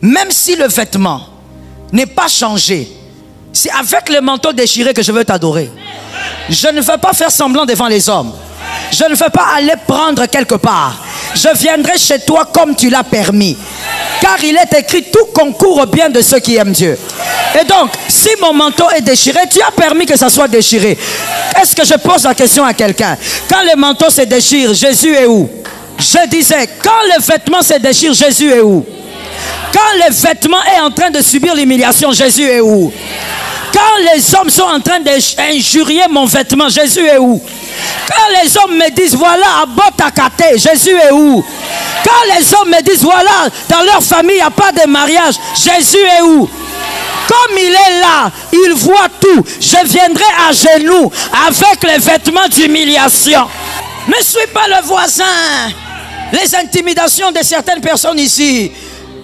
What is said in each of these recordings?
même si le vêtement n'est pas changé, c'est avec le manteau déchiré que je veux t'adorer. Je ne veux pas faire semblant devant les hommes. Je ne veux pas aller prendre quelque part. Je viendrai chez toi comme tu l'as permis. Car il est écrit, tout concourt au bien de ceux qui aiment Dieu. Et donc, si mon manteau est déchiré, tu as permis que ça soit déchiré. Est-ce que je pose la question à quelqu'un? Quand le manteau se déchire, Jésus est où? Je disais, quand le vêtement se déchire, Jésus est où? Quand le vêtement est en train de subir l'humiliation, Jésus est où? Quand les hommes sont en train d'injurier mon vêtement, Jésus est où? Quand les hommes me disent, voilà, abotakate, Jésus est où? Quand les hommes me disent, voilà, dans leur famille, il n'y a pas de mariage, Jésus est où? Comme il est là, il voit tout. Je viendrai à genoux avec les vêtements d'humiliation. Ne suis pas le voisin. Les intimidations de certaines personnes ici.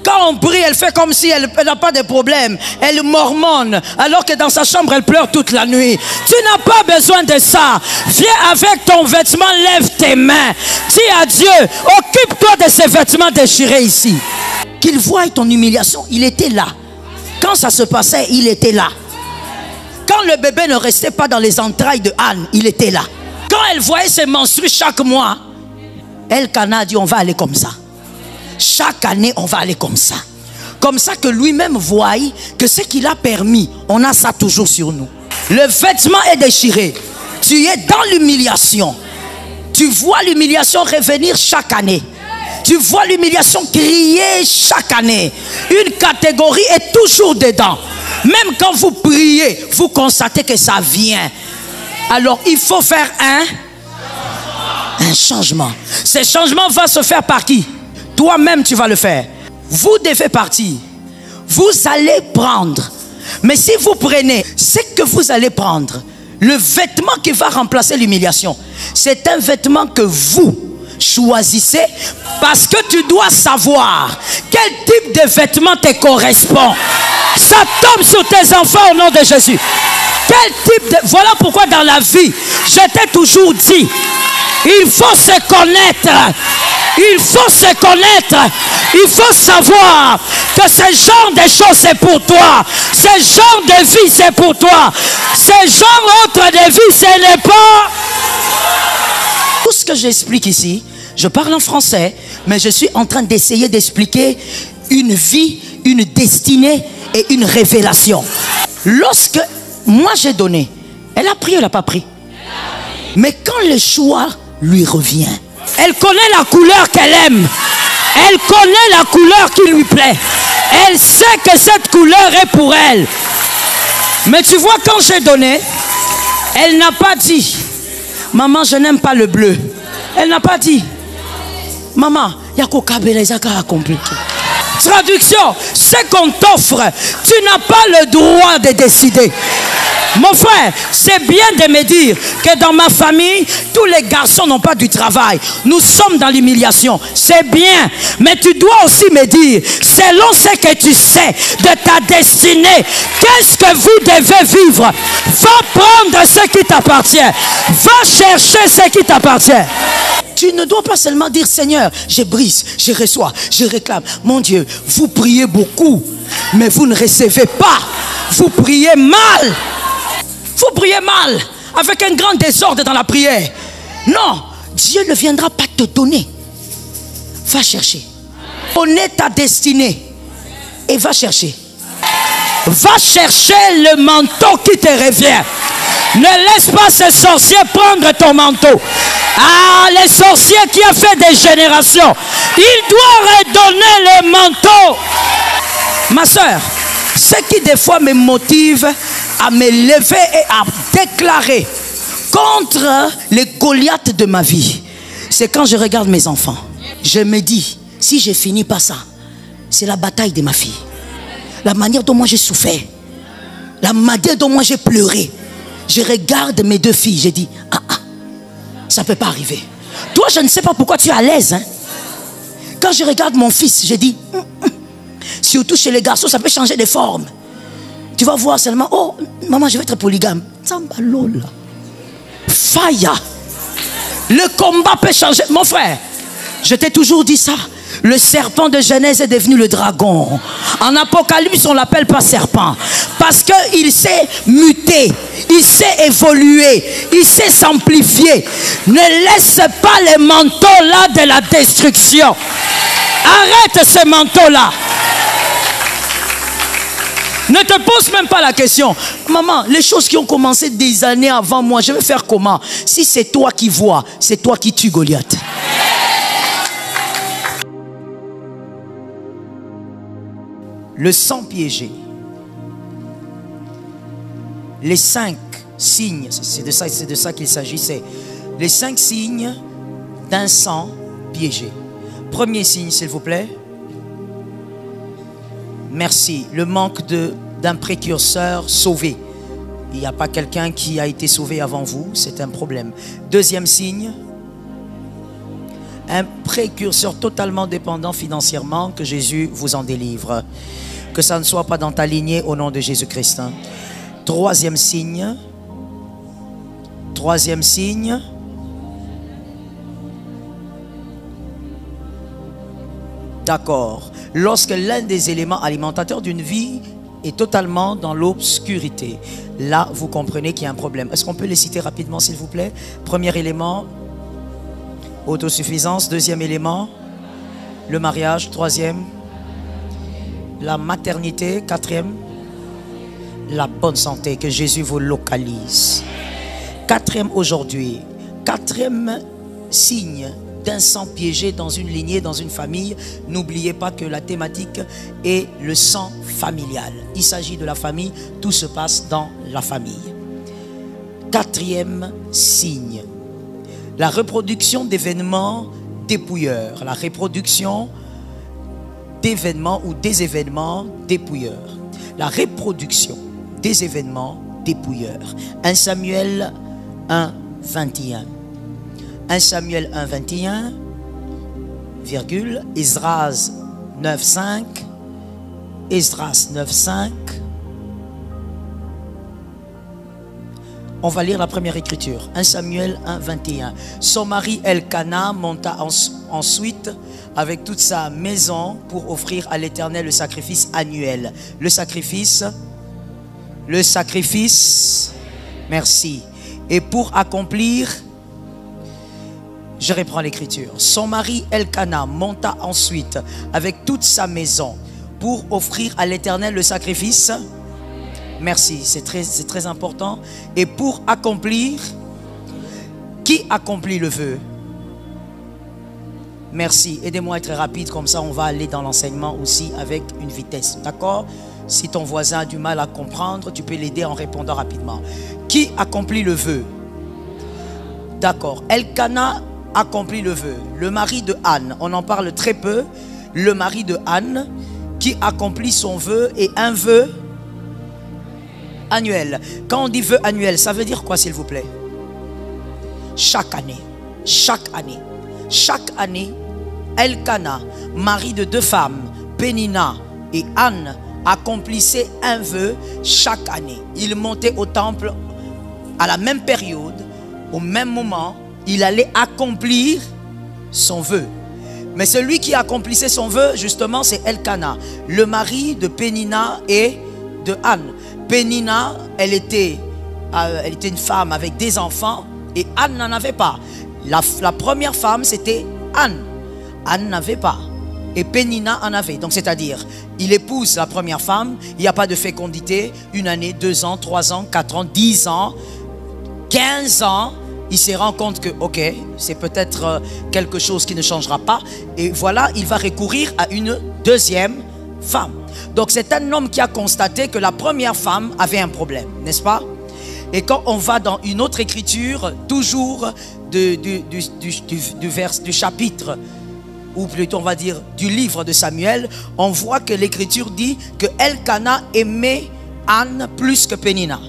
Quand on prie, elle fait comme si elle n'a pas de problème. Elle mormonne, alors que dans sa chambre, elle pleure toute la nuit. Tu n'as pas besoin de ça. Viens avec ton vêtement, lève tes mains. Dis à Dieu, occupe-toi de ces vêtements déchirés ici. Qu'il voie ton humiliation, il était là. Quand ça se passait, il était là. Quand le bébé ne restait pas dans les entrailles de Anne, il était là. Quand elle voyait ses menstrues chaque mois, Elkanah a dit, on va aller comme ça. Chaque année, on va aller comme ça. Comme ça que lui-même voit que ce qu'il a permis, on a ça toujours sur nous. Le vêtement est déchiré. Tu es dans l'humiliation. Tu vois l'humiliation revenir chaque année. Tu vois l'humiliation crier chaque année. Une catégorie est toujours dedans. Même quand vous priez, vous constatez que ça vient. Alors, il faut faire un changement. Ce changement va se faire par qui? Toi-même, tu vas le faire. Vous devez partir. Vous allez prendre. Mais si vous prenez ce que vous allez prendre, le vêtement qui va remplacer l'humiliation, c'est un vêtement que vous choisissez parce que tu dois savoir quel type de vêtement te correspond. Ça tombe sur tes enfants au nom de Jésus. Quel type de... Voilà pourquoi dans la vie, je t'ai toujours dit, il faut se connaître. Il faut se connaître. Il faut savoir que ce genre de choses c'est pour toi. Ce genre de vie c'est pour toi. Ce genre autre de vie ce n'est pas. Tout ce que j'explique ici, je parle en français, mais je suis en train d'essayer d'expliquer une vie, une destinée et une révélation. Lorsque moi j'ai donné, elle a pris, elle n'a pas pris. Mais quand le choix lui revient, elle connaît la couleur qu'elle aime. Elle connaît la couleur qui lui plaît. Elle sait que cette couleur est pour elle. Mais tu vois, quand j'ai donné, elle n'a pas dit, maman, je n'aime pas le bleu. Elle n'a pas dit, maman, il y a qu'au Kabelezaka à compliquer. Traduction, ce qu'on t'offre, tu n'as pas le droit de décider. Mon frère, c'est bien de me dire que dans ma famille, tous les garçons n'ont pas du travail. Nous sommes dans l'humiliation. C'est bien. Mais tu dois aussi me dire, selon ce que tu sais de ta destinée, qu'est-ce que vous devez vivre? Va prendre ce qui t'appartient. Va chercher ce qui t'appartient. Tu ne dois pas seulement dire, Seigneur, je brise, je reçois, je réclame. Mon Dieu, vous priez beaucoup, mais vous ne recevez pas. Vous priez mal. Vous priez mal, avec un grand désordre dans la prière. Non, Dieu ne viendra pas te donner. Va chercher. Connais ta destinée et va chercher. Va chercher le manteau qui te revient. Ne laisse pas ces sorciers prendre ton manteau. Ah, les sorciers qui ont fait des générations, ils doivent redonner le manteau. Ma soeur, ce qui des fois me motive à me lever et à déclarer contre les Goliaths de ma vie, c'est quand je regarde mes enfants. Je me dis, si je finis pas ça, c'est la bataille de ma fille. La manière dont moi j'ai souffert, la manière dont moi j'ai pleuré. Je regarde mes deux filles, je dis, ça ne peut pas arriver. Toi, je ne sais pas pourquoi tu es à l'aise. Hein? Quand je regarde mon fils, je dis, surtout chez les garçons, ça peut changer de forme. Tu vas voir seulement, oh, maman, je vais être polygame. Faya. Le combat peut changer. Mon frère, je t'ai toujours dit ça. Le serpent de Genèse est devenu le dragon. En Apocalypse, on l'appelle pas serpent. Parce qu'il s'est muté, il s'est évolué, il s'est s'amplifier. Ne laisse pas les manteaux là de la destruction. Arrête ce manteau là. Ne te pose même pas la question. Maman, les choses qui ont commencé des années avant moi, je vais faire comment? Si c'est toi qui vois, c'est toi qui tues Goliath. Le sang piégé. Les 5 signes, c'est de ça qu'il s'agissait. Les 5 signes d'un sang piégé. Premier signe, s'il vous plaît. Merci. Le manque d'un précurseur sauvé. Il n'y a pas quelqu'un qui a été sauvé avant vous, c'est un problème. Deuxième signe. Un précurseur totalement dépendant financièrement, que Jésus vous en délivre. Que ça ne soit pas dans ta lignée au nom de Jésus-Christ. Troisième signe. Troisième signe. D'accord. Lorsque l'un des éléments alimentateurs d'une vie est totalement dans l'obscurité, là, vous comprenez qu'il y a un problème. Est-ce qu'on peut les citer rapidement, s'il vous plaît? Premier élément, autosuffisance. Deuxième élément, le mariage. Troisième, la maternité. Quatrième, la bonne santé. Que Jésus vous localise. Quatrième aujourd'hui, quatrième signe d'un sang piégé dans une lignée, dans une famille. N'oubliez pas que la thématique est le sang familial. Il s'agit de la famille, tout se passe dans la famille. Quatrième signe, la reproduction d'événements dépouilleurs. La reproduction d'événements ou des événements dépouilleurs. La reproduction des événements dépouilleurs. 1 Samuel 1, 21. 1 Samuel 1, 21, virgule, Esdras 9, 5, Esdras 9, 5. On va lire la première écriture. 1 Samuel 1, 21. Son mari Elkana monta ensuite avec toute sa maison pour offrir à l'Éternel le sacrifice annuel. Le sacrifice, merci. Et pour accomplir, je reprends l'écriture. Son mari Elkana monta ensuite avec toute sa maison pour offrir à l'Éternel le sacrifice. Merci, c'est très important. Et pour accomplir, qui accomplit le vœu? Merci, aidez-moi à être rapide, comme ça on va aller dans l'enseignement aussi avec une vitesse. D'accord? Si ton voisin a du mal à comprendre, tu peux l'aider en répondant rapidement. Qui accomplit le vœu? D'accord. Elkana accomplit le vœu. Le mari de Anne, on en parle très peu. Le mari de Anne qui accomplit son vœu et un vœu annuel. Quand on dit vœu annuel, ça veut dire quoi, s'il vous plaît? Chaque année. Chaque année. Chaque année, Elkana, mari de 2 femmes, Pénina et Anne, accomplissait un vœu chaque année. Il montait au temple à la même période, au même moment. Il allait accomplir son vœu. Mais celui qui accomplissait son vœu, justement, c'est Elkana, le mari de Pénina et de Anne. Pénina, elle était une femme avec des enfants et Anne n'en avait pas. La première femme, c'était Anne. Anne n'avait pas. Et Pénina en avait. Donc, c'est-à-dire, il épouse la première femme, il n'y a pas de fécondité, 1 année, 2 ans, 3 ans, 4 ans, 10 ans, 15 ans. Il se rend compte que, ok, c'est peut-être quelque chose qui ne changera pas. Et voilà, il va recourir à une deuxième femme. Donc, c'est un homme qui a constaté que la première femme avait un problème, n'est-ce pas? Et quand on va dans une autre écriture, toujours du chapitre, ou plutôt on va dire du livre de Samuel, on voit que l'écriture dit que Elkana aimait Anne plus que Pénina.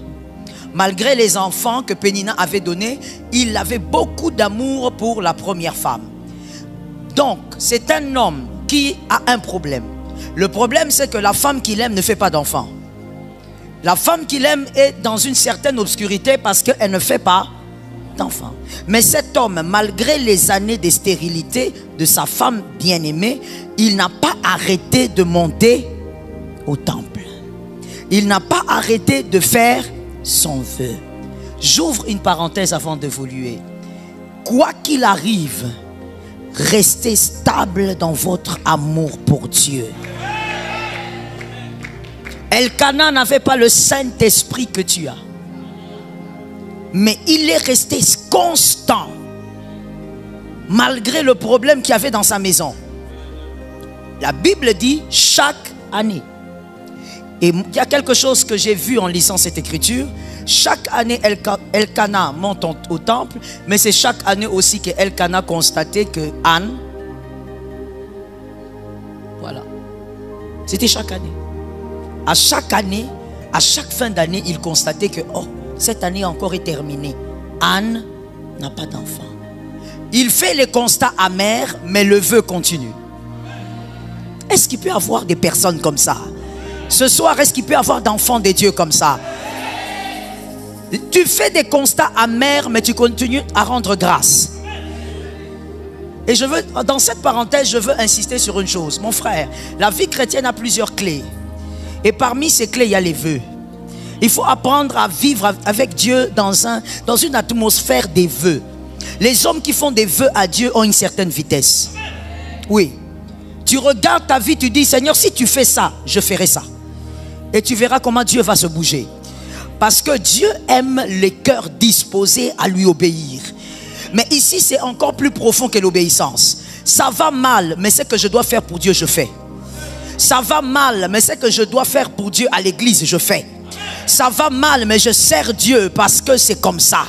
Malgré les enfants que Pénina avait donnés, il avait beaucoup d'amour pour la première femme. Donc, c'est un homme qui a un problème. Le problème, c'est que la femme qu'il aime ne fait pas d'enfants. La femme qu'il aime est dans une certaine obscurité parce qu'elle ne fait pas d'enfants. Mais cet homme, malgré les années de stérilité de sa femme bien-aimée, il n'a pas arrêté de monter au temple. Il n'a pas arrêté de faire son vœu. J'ouvre une parenthèse avant d'évoluer. Quoi qu'il arrive, restez stable dans votre amour pour Dieu. Elkana n'avait pas le Saint-Esprit que tu as. Mais il est resté constant. Malgré le problème qu'il y avait dans sa maison. La Bible dit chaque année. Et il y a quelque chose que j'ai vu en lisant cette écriture. Chaque année, Elkana monte au temple. Mais c'est chaque année aussi que Elkana constatait que Anne. Voilà. C'était chaque année. À chaque année, à chaque fin d'année, il constatait que oh, cette année encore est terminée. Anne n'a pas d'enfant. Il fait les constats amers, mais le vœu continue. Est-ce qu'il peut y avoir des personnes comme ça? Ce soir, est-ce qu'il peut y avoir d'enfants de Dieu comme ça? Tu fais des constats amers, mais tu continues à rendre grâce. Et je veux, dans cette parenthèse, je veux insister sur une chose. Mon frère, la vie chrétienne a plusieurs clés. Et parmi ces clés, il y a les vœux. Il faut apprendre à vivre avec Dieu dans une atmosphère des vœux. Les hommes qui font des vœux à Dieu ont une certaine vitesse. Oui. Tu regardes ta vie, tu dis, Seigneur, si tu fais ça, je ferai ça. Et tu verras comment Dieu va se bouger. Parce que Dieu aime les cœurs disposés à lui obéir. Mais ici, c'est encore plus profond que l'obéissance. Ça va mal, mais ce que je dois faire pour Dieu, je fais. Ça va mal, mais ce que je dois faire pour Dieu à l'église, je fais. Ça va mal, mais je sers Dieu parce que c'est comme ça.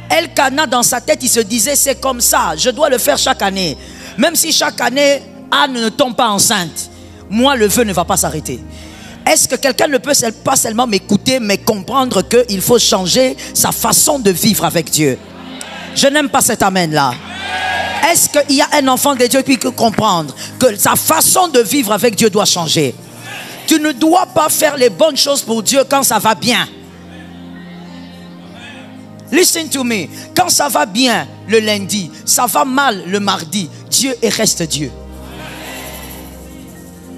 Elkana, dans sa tête, il se disait, c'est comme ça, je dois le faire chaque année. Même si chaque année, Anne ne tombe pas enceinte, moi, le vœu ne va pas s'arrêter. Est-ce que quelqu'un ne peut pas seulement m'écouter, mais comprendre qu'il faut changer sa façon de vivre avec Dieu? Je n'aime pas cet amen-là. Est-ce qu'il y a un enfant de Dieu qui peut comprendre que sa façon de vivre avec Dieu doit changer? Tu ne dois pas faire les bonnes choses pour Dieu quand ça va bien. Listen to me. Quand ça va bien le lundi, ça va mal le mardi, Dieu reste Dieu.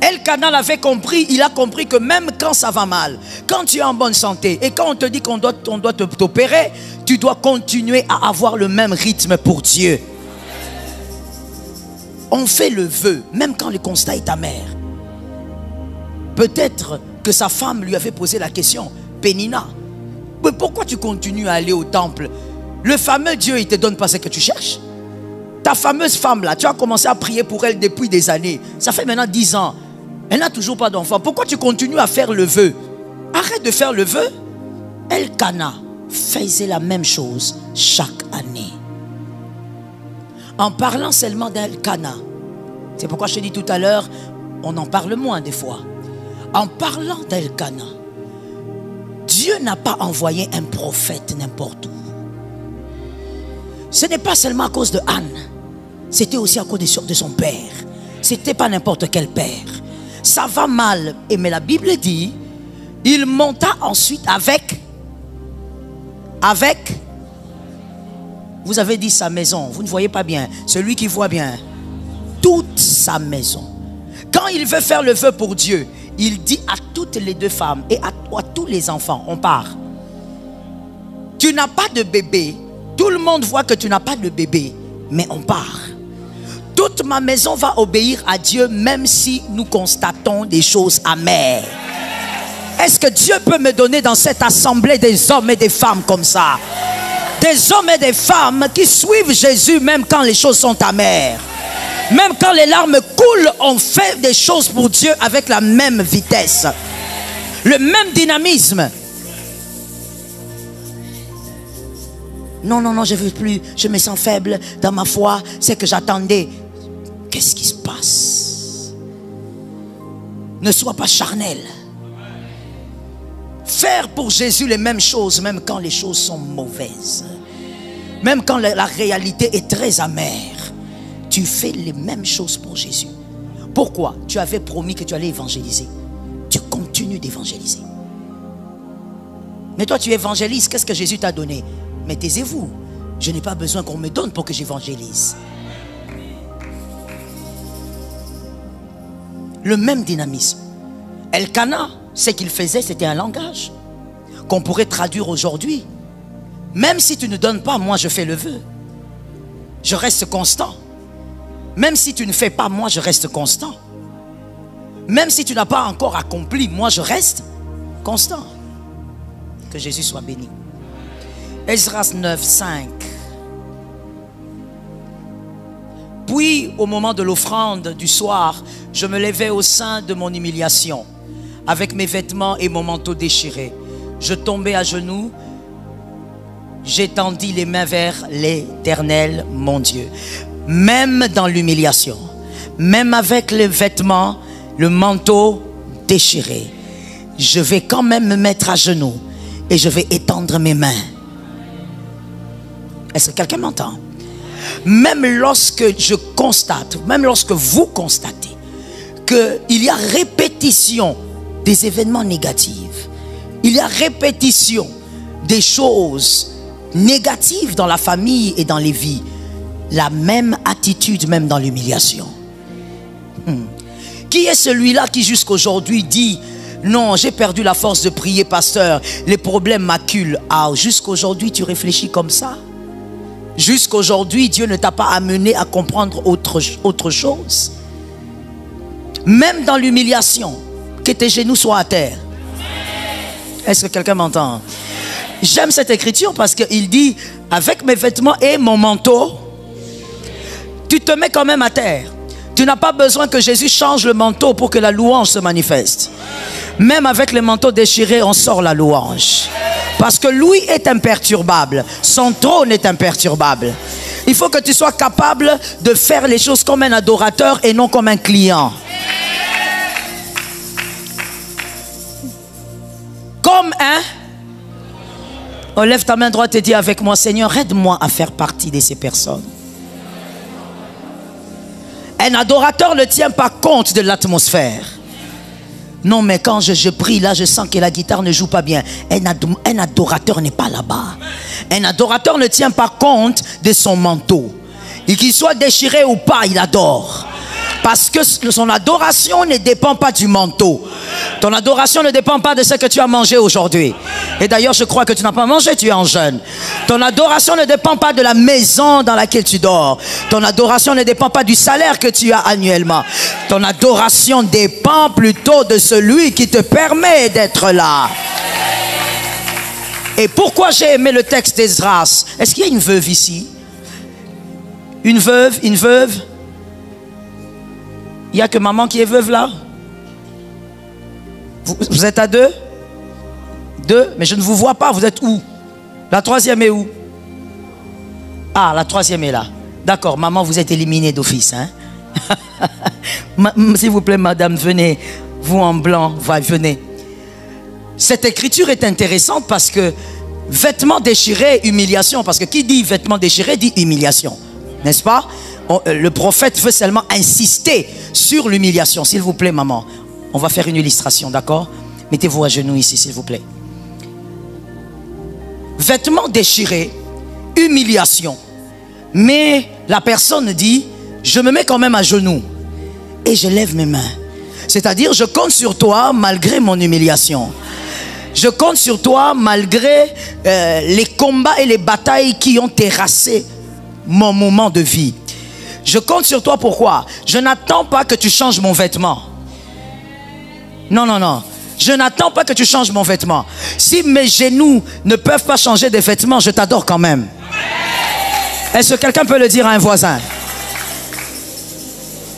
Elkana l'avait compris, il a compris que même quand ça va mal, quand tu es en bonne santé et quand on te dit qu'on doit t'opérer, tu dois continuer à avoir le même rythme pour Dieu. On fait le vœu, même quand le constat est amer. Peut-être que sa femme lui avait posé la question, Pénina, mais pourquoi tu continues à aller au temple? Le fameux Dieu, il ne te donne pas ce que tu cherches. Ta fameuse femme là, tu as commencé à prier pour elle depuis des années. Ça fait maintenant 10 ans. Elle n'a toujours pas d'enfant. Pourquoi tu continues à faire le vœu? Arrête de faire le vœu. Elkana faisait la même chose chaque année. En parlant seulement d'Elkana, c'est pourquoi je te dis tout à l'heure, on en parle moins des fois. En parlant d'Elkana, Dieu n'a pas envoyé un prophète n'importe où. Ce n'est pas seulement à cause de Anne, c'était aussi à cause de son père. C'était pas n'importe quel père. Ça va mal, mais la Bible dit, il monta ensuite avec, vous avez dit sa maison, vous ne voyez pas bien, celui qui voit bien, toute sa maison. Quand il veut faire le vœu pour Dieu, il dit à toutes les deux femmes et à tous les enfants, on part. Tu n'as pas de bébé, tout le monde voit que tu n'as pas de bébé, mais on part. Toute ma maison va obéir à Dieu, même si nous constatons des choses amères. Est-ce que Dieu peut me donner dans cette assemblée des hommes et des femmes comme ça? Des hommes et des femmes qui suivent Jésus même quand les choses sont amères. Même quand les larmes coulent, on fait des choses pour Dieu avec la même vitesse. Le même dynamisme. Non, non, non, je ne veux plus. Je me sens faible dans ma foi. C'est que j'attendais. Qu'est-ce qui se passe? Ne sois pas charnel. Faire pour Jésus les mêmes choses, même quand les choses sont mauvaises. Même quand la réalité est très amère. Tu fais les mêmes choses pour Jésus. Pourquoi? Tu avais promis que tu allais évangéliser. Tu continues d'évangéliser. Mais toi tu évangélises, qu'est-ce que Jésus t'a donné? Mais taisez-vous. Je n'ai pas besoin qu'on me donne pour que j'évangélise. le même dynamisme. Elkana, ce qu'il faisait, c'était un langage qu'on pourrait traduire aujourd'hui. Même si tu ne donnes pas, moi je fais le vœu. Je reste constant. Même si tu ne fais pas, moi je reste constant. Même si tu n'as pas encore accompli, moi je reste constant. Que Jésus soit béni. Esdras 9, 5. Puis au moment de l'offrande du soir, je me levai au sein de mon humiliation, avec mes vêtements et mon manteau déchiré. Je tombai à genoux, j'étendis les mains vers l'Éternel, mon Dieu. Même dans l'humiliation, même avec les vêtements, le manteau déchiré, je vais quand même me mettre à genoux et je vais étendre mes mains. Est-ce que quelqu'un m'entend? Même lorsque je constate, même lorsque vous constatez qu'il y a répétition des événements négatifs, il y a répétition des choses négatives dans la famille et dans les vies, la même attitude même dans l'humiliation. Qui est celui-là qui jusqu'aujourd'hui dit non, j'ai perdu la force de prier, pasteur, les problèmes m'acculent. Ah, jusqu'aujourd'hui tu réfléchis comme ça? Jusqu'aujourd'hui Dieu ne t'a pas amené à comprendre autre chose? Même dans l'humiliation, que tes genoux soient à terre. Est-ce que quelqu'un m'entend? J'aime cette écriture parce qu'il dit avec mes vêtements et mon manteau, tu te mets quand même à terre. Tu n'as pas besoin que Jésus change le manteau pour que la louange se manifeste. Même avec le manteau déchiré, on sort la louange. Parce que lui est imperturbable. Son trône est imperturbable. Il faut que tu sois capable de faire les choses comme un adorateur et non comme un client. Comme un... Oh, lève ta main droite et dis avec moi, Seigneur, aide-moi à faire partie de ces personnes. Un adorateur ne tient pas compte de l'atmosphère. Non, mais quand je prie, là, je sens que la guitare ne joue pas bien. Un adorateur n'est pas là-bas. Un adorateur ne tient pas compte de son manteau. Et qu'il soit déchiré ou pas, il adore. Parce que son adoration ne dépend pas du manteau. Ton adoration ne dépend pas de ce que tu as mangé aujourd'hui. Et d'ailleurs, je crois que tu n'as pas mangé, tu es en jeûne. Ton adoration ne dépend pas de la maison dans laquelle tu dors. Ton adoration ne dépend pas du salaire que tu as annuellement. Ton adoration dépend plutôt de celui qui te permet d'être là. Et pourquoi j'ai aimé le texte d'Esdras? Est-ce qu'il y a une veuve ici? Une veuve? Une veuve? Il n'y a que maman qui est veuve là? Vous êtes à deux? Deux? Mais je ne vous vois pas, vous êtes où? La troisième est où? Ah, la troisième est là. D'accord, maman, vous êtes éliminée d'office. Hein? S'il vous plaît, madame, venez. Vous en blanc, venez. Cette écriture est intéressante parce que vêtements déchirés, humiliation. Parce que qui dit vêtements déchirés dit humiliation. N'est-ce pas? Le prophète veut seulement insister sur l'humiliation. S'il vous plaît, maman, on va faire une illustration, d'accord? Mettez-vous à genoux ici, s'il vous plaît. Vêtements déchirés, humiliation. Mais la personne dit, je me mets quand même à genoux et je lève mes mains. C'est-à-dire, je compte sur toi malgré mon humiliation. Je compte sur toi malgré les combats et les batailles qui ont terrassé mon moment de vie. Je compte sur toi, pourquoi? Je n'attends pas que tu changes mon vêtement. Non, non, non. Je n'attends pas que tu changes mon vêtement. Si mes genoux ne peuvent pas changer de vêtements, je t'adore quand même. Est-ce que quelqu'un peut le dire à un voisin?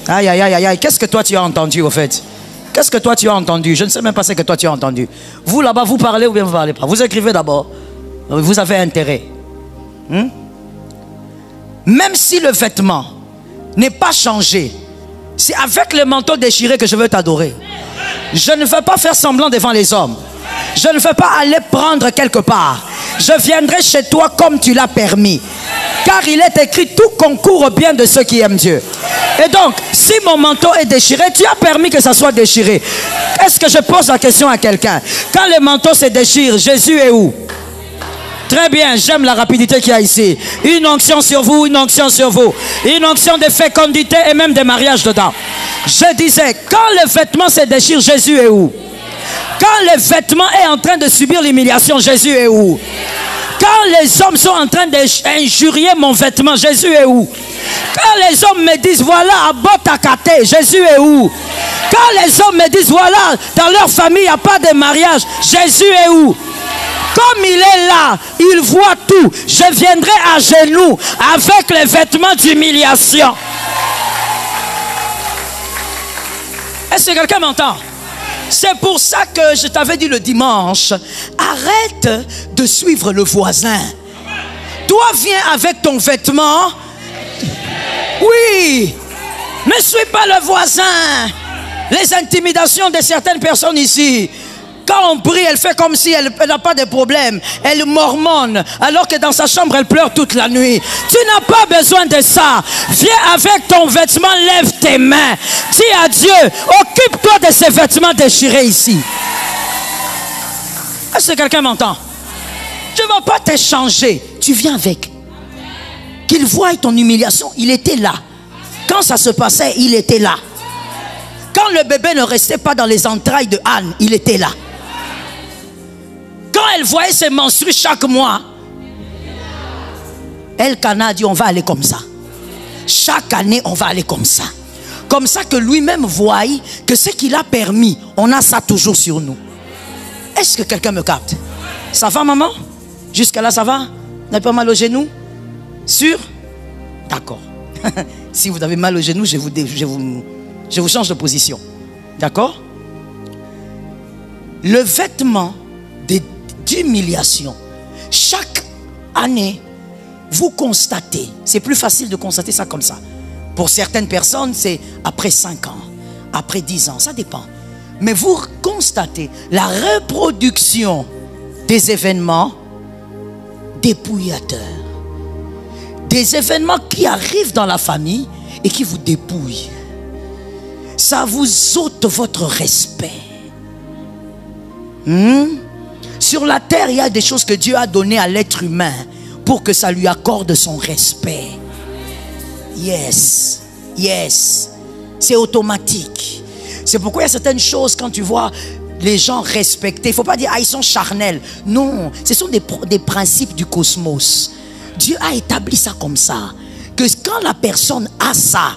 Aïe, aïe, aïe, aïe. Qu'est-ce que toi tu as entendu au fait? Qu'est-ce que toi tu as entendu? Je ne sais même pas ce que toi tu as entendu. Vous là-bas, vous parlez ou bien vous ne parlez pas? Vous écrivez d'abord. Vous avez intérêt. Même si le vêtement n'est pas changé, c'est avec le manteau déchiré que je veux t'adorer. Je ne veux pas faire semblant devant les hommes. Je ne veux pas aller prendre quelque part. Je viendrai chez toi comme tu l'as permis. Car il est écrit, tout concourt au bien de ceux qui aiment Dieu. Et donc, si mon manteau est déchiré, tu as permis que ça soit déchiré. Est-ce que je pose la question à quelqu'un? Quand le manteau se déchire, Jésus est où? Très bien, j'aime la rapidité qu'il y a ici. Une onction sur vous, une onction sur vous. Une onction de fécondité et même de mariage dedans. Je disais, quand le vêtement se déchire, Jésus est où? Quand le vêtement est en train de subir l'humiliation, Jésus est où? Quand les hommes sont en train d'injurier mon vêtement, Jésus est où? Quand les hommes me disent, voilà, abotakate, Jésus est où? Quand les hommes me disent, voilà, dans leur famille, il n'y a pas de mariage, Jésus est où? Comme il est là, il voit tout. Je viendrai à genoux avec les vêtements d'humiliation. Est-ce que quelqu'un m'entend? C'est pour ça que je t'avais dit le dimanche, arrête de suivre le voisin. Toi, viens avec ton vêtement. Oui, ne suis pas le voisin. Les intimidations de certaines personnes ici. Quand on prie, elle fait comme si elle n'a pas de problème. Elle mormonne, alors que dans sa chambre, elle pleure toute la nuit. Tu n'as pas besoin de ça. Viens avec ton vêtement, lève tes mains. Dis à Dieu, occupe-toi de ces vêtements déchirés ici. Est-ce que quelqu'un m'entend? Je ne vais pas t'échanger. Tu viens avec. Qu'il voie ton humiliation, il était là. Quand ça se passait, il était là. Quand le bébé ne restait pas dans les entrailles de Anne, il était là. Quand elle voyait ses menstrues chaque mois, Elkanah a dit, on va aller comme ça. Chaque année, on va aller comme ça. Comme ça que lui-même voit que ce qu'il a permis, on a ça toujours sur nous. Est-ce que quelqu'un me capte? Ça va, maman? Jusqu'à là, ça va? Vous n'avez pas mal au genou? Sûr? D'accord. Si vous avez mal au genou, je vous change de position. D'accord? Le vêtement d'humiliation, chaque année, vous constatez, c'est plus facile de constater ça comme ça. Pour certaines personnes, c'est après 5 ans, après 10 ans, ça dépend. Mais vous constatez la reproduction des événements dépouillateurs. Des événements qui arrivent dans la famille et qui vous dépouillent. Ça vous ôte votre respect. Sur la terre, il y a des choses que Dieu a données à l'être humain pour que ça lui accorde son respect. Yes, yes. C'est automatique. C'est pourquoi il y a certaines choses, quand tu vois les gens respectés, il ne faut pas dire, ah, ils sont charnels. Non, ce sont des principes du cosmos. Dieu a établi ça comme ça. Que quand la personne a ça,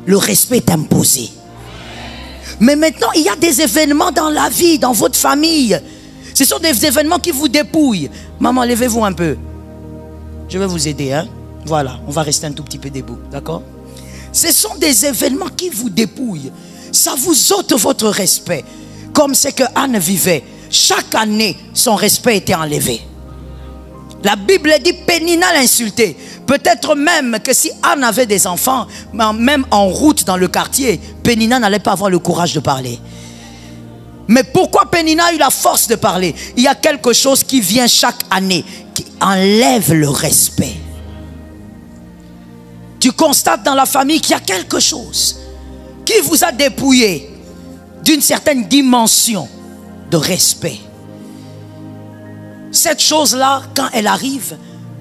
le respect est imposé. Mais maintenant, il y a des événements dans la vie, dans votre famille. Ce sont des événements qui vous dépouillent. Maman, levez-vous un peu. Je vais vous aider, hein. Voilà, on va rester un tout petit peu debout, d'accord? Ce sont des événements qui vous dépouillent. Ça vous ôte votre respect. Comme c'est que Anne vivait. Chaque année, son respect était enlevé. La Bible dit, Pénina l'insultait. Peut-être même que si Anne avait des enfants, même en route dans le quartier, Pénina n'allait pas avoir le courage de parler. Mais pourquoi Pénina a eu la force de parler? Il y a quelque chose qui vient chaque année, qui enlève le respect. Tu constates dans la famille qu'il y a quelque chose qui vous a dépouillé d'une certaine dimension de respect. Cette chose-là, quand elle arrive,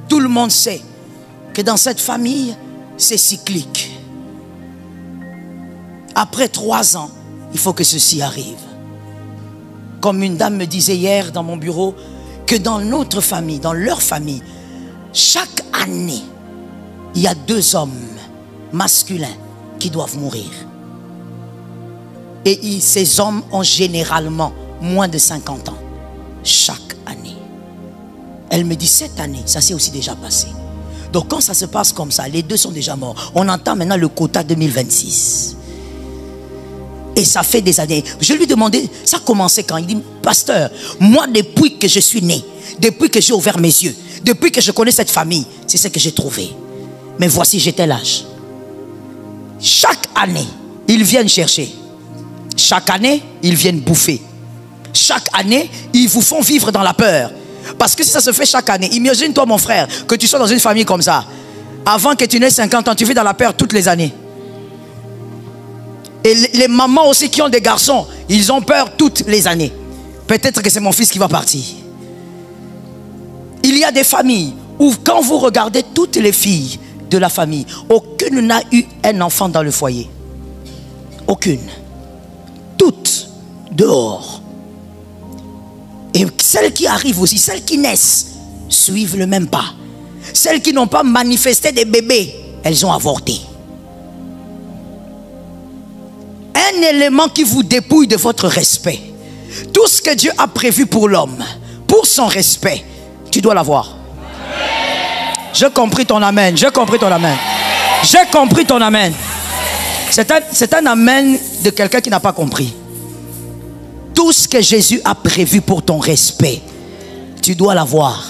tout le monde sait que dans cette famille, c'est cyclique. Après 3 ans, il faut que ceci arrive. Comme une dame me disait hier dans mon bureau, que dans notre famille, dans leur famille, chaque année, il y a 2 hommes masculins qui doivent mourir. Et ces hommes ont généralement moins de 50 ans. Chaque année. Elle me dit, cette année, ça s'est aussi déjà passé. Donc quand ça se passe comme ça, les 2 sont déjà morts. On entend maintenant le quota 2026. Et ça fait des années. Je lui demandais, ça a commencé quand? Il dit, pasteur, moi depuis que je suis né, depuis que j'ai ouvert mes yeux, depuis que je connais cette famille, c'est ce que j'ai trouvé. Mais voici, j'étais l'âge. Chaque année, ils viennent chercher. Chaque année, ils viennent bouffer. Chaque année, ils vous font vivre dans la peur. Parce que si ça se fait chaque année, imagine-toi mon frère, que tu sois dans une famille comme ça. Avant que tu n'aies 50 ans, tu vis dans la peur toutes les années. Et les mamans aussi qui ont des garçons, ils ont peur toutes les années. Peut-être que c'est mon fils qui va partir. Il y a des familles où quand vous regardez toutes les filles de la famille, aucune n'a eu un enfant dans le foyer. Aucune. Toutes dehors. Et celles qui arrivent aussi, celles qui naissent, suivent le même pas. Celles qui n'ont pas manifesté des bébés, elles ont avorté. Un élément qui vous dépouille de votre respect. Tout ce que Dieu a prévu pour l'homme, pour son respect, tu dois l'avoir. J'ai compris ton amen. J'ai compris ton amen. J'ai compris ton amen. C'est un amen de quelqu'un qui n'a pas compris. Tout ce que Jésus a prévu pour ton respect, tu dois l'avoir.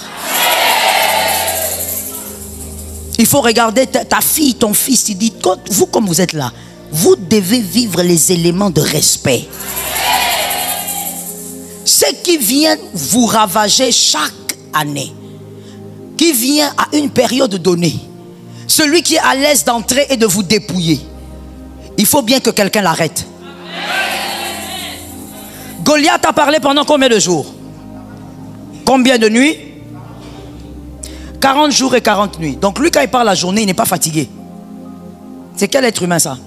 Il faut regarder ta fille, ton fils. Il dit, vous comme vous êtes là, vous devez vivre les éléments de respect. Ce qui vient vous ravager chaque année, qui vient à une période donnée, celui qui est à l'aise d'entrer et de vous dépouiller, il faut bien que quelqu'un l'arrête. Goliath a parlé pendant combien de jours? Combien de nuits? 40 jours et 40 nuits. Donc lui, quand il parle la journée, il n'est pas fatigué. C'est quel être humain ça?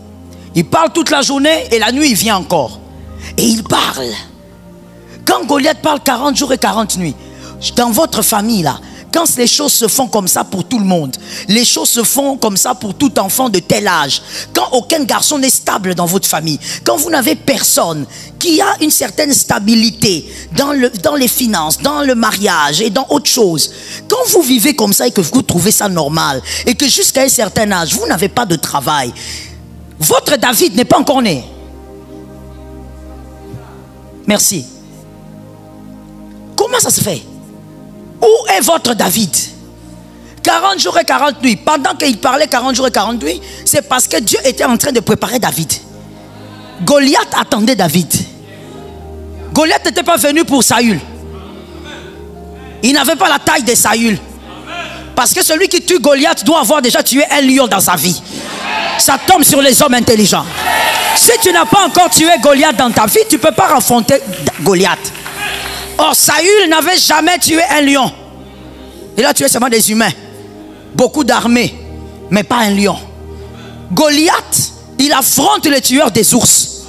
Il parle toute la journée et la nuit il vient encore. Et il parle. Quand Goliath parle 40 jours et 40 nuits, dans votre famille là, quand les choses se font comme ça pour tout le monde, les choses se font comme ça pour tout enfant de tel âge, quand aucun garçon n'est stable dans votre famille, quand vous n'avez personne qui a une certaine stabilité dans les finances, dans le mariage et dans autre chose, quand vous vivez comme ça et que vous trouvez ça normal et que jusqu'à un certain âge vous n'avez pas de travail, votre David n'est pas encore né. Merci. Comment ça se fait? Où est votre David? 40 jours et 40 nuits. Pendant qu'il parlait 40 jours et 40 nuits, c'est parce que Dieu était en train de préparer David. Goliath attendait David. Goliath n'était pas venu pour Saül. Il n'avait pas la taille de Saül. Parce que celui qui tue Goliath doit avoir déjà tué un lion dans sa vie. Ça tombe sur les hommes intelligents. Si tu n'as pas encore tué Goliath dans ta vie, tu ne peux pas affronter Goliath. Or, Saül n'avait jamais tué un lion. Il a tué seulement des humains. Beaucoup d'armées, mais pas un lion. Goliath, il affronte les tueurs des ours.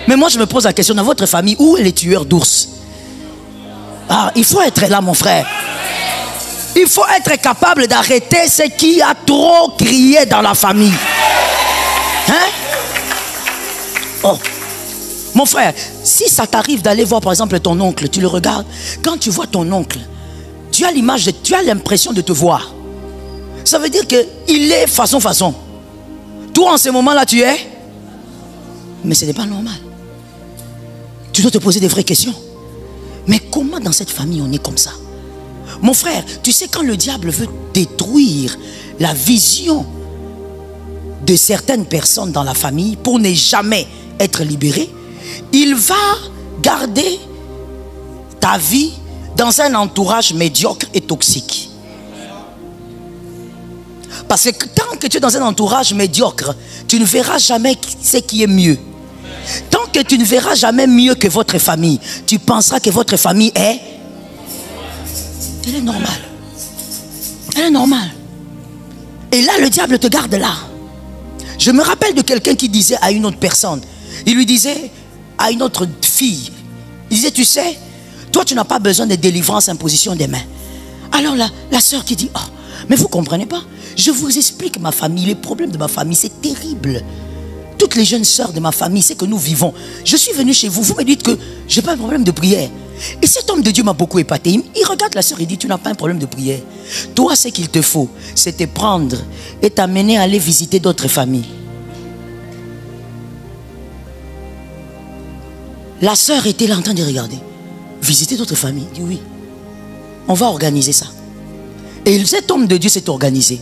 Mais moi, je me pose la question, dans votre famille, où est les tueurs d'ours? Ah, il faut être là, mon frère. Il faut être capable d'arrêter ce qui a trop crié dans la famille. Hein? Oh. Mon frère, si ça t'arrive d'aller voir par exemple ton oncle, tu le regardes, quand tu vois ton oncle, tu as l'image, tu as l'impression de te voir. Ça veut dire qu'il est façon. Toi en ce moment-là tu es, mais ce n'est pas normal. Tu dois te poser des vraies questions. Mais comment dans cette famille on est comme ça? Mon frère, tu sais quand le diable veut détruire la vision de certaines personnes dans la famille pour ne jamais être libéré, il va garder ta vie dans un entourage médiocre et toxique. Parce que tant que tu es dans un entourage médiocre, tu ne verras jamais ce qui est mieux. Tant que tu ne verras jamais mieux que votre famille, tu penseras que votre famille est... Elle est normale. Elle est normale. Et là, le diable te garde là. Je me rappelle de quelqu'un qui disait à une autre personne, il lui disait à une autre fille, il disait, tu sais, toi tu n'as pas besoin de délivrance, imposition des mains. Alors la sœur qui dit, oh, mais vous ne comprenez pas, je vous explique ma famille, les problèmes de ma famille, c'est terrible. Toutes les jeunes sœurs de ma famille, c'est que nous vivons. Je suis venu chez vous, vous me dites que je n'ai pas un problème de prière. Et cet homme de Dieu m'a beaucoup épaté. Il regarde la sœur et dit, tu n'as pas un problème de prière. Toi, ce qu'il te faut, c'est te prendre et t'amener à aller visiter d'autres familles. La sœur était là en train de regarder. Visiter d'autres familles. Il dit oui. On va organiser ça. Et cet homme de Dieu s'est organisé.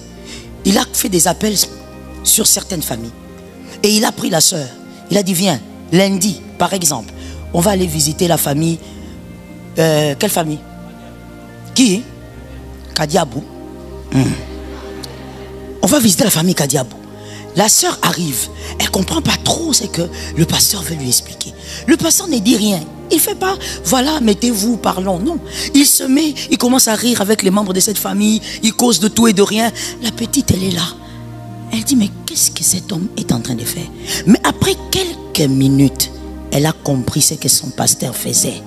Il a fait des appels sur certaines familles. Et il a pris la sœur. Il a dit viens, lundi par exemple, on va aller visiter la famille. Quelle famille? Qui? Kadiabou. On va visiter la famille Kadiabou. La sœur arrive. Elle ne comprend pas trop ce que le pasteur veut lui expliquer. Le pasteur ne dit rien. Il ne fait pas, voilà, mettez-vous, parlons. Non. Il se met, il commence à rire avec les membres de cette famille. Il cause de tout et de rien. La petite, elle est là. Elle dit, mais qu'est-ce que cet homme est en train de faire? Mais après quelques minutes, elle a compris ce que son pasteur faisait.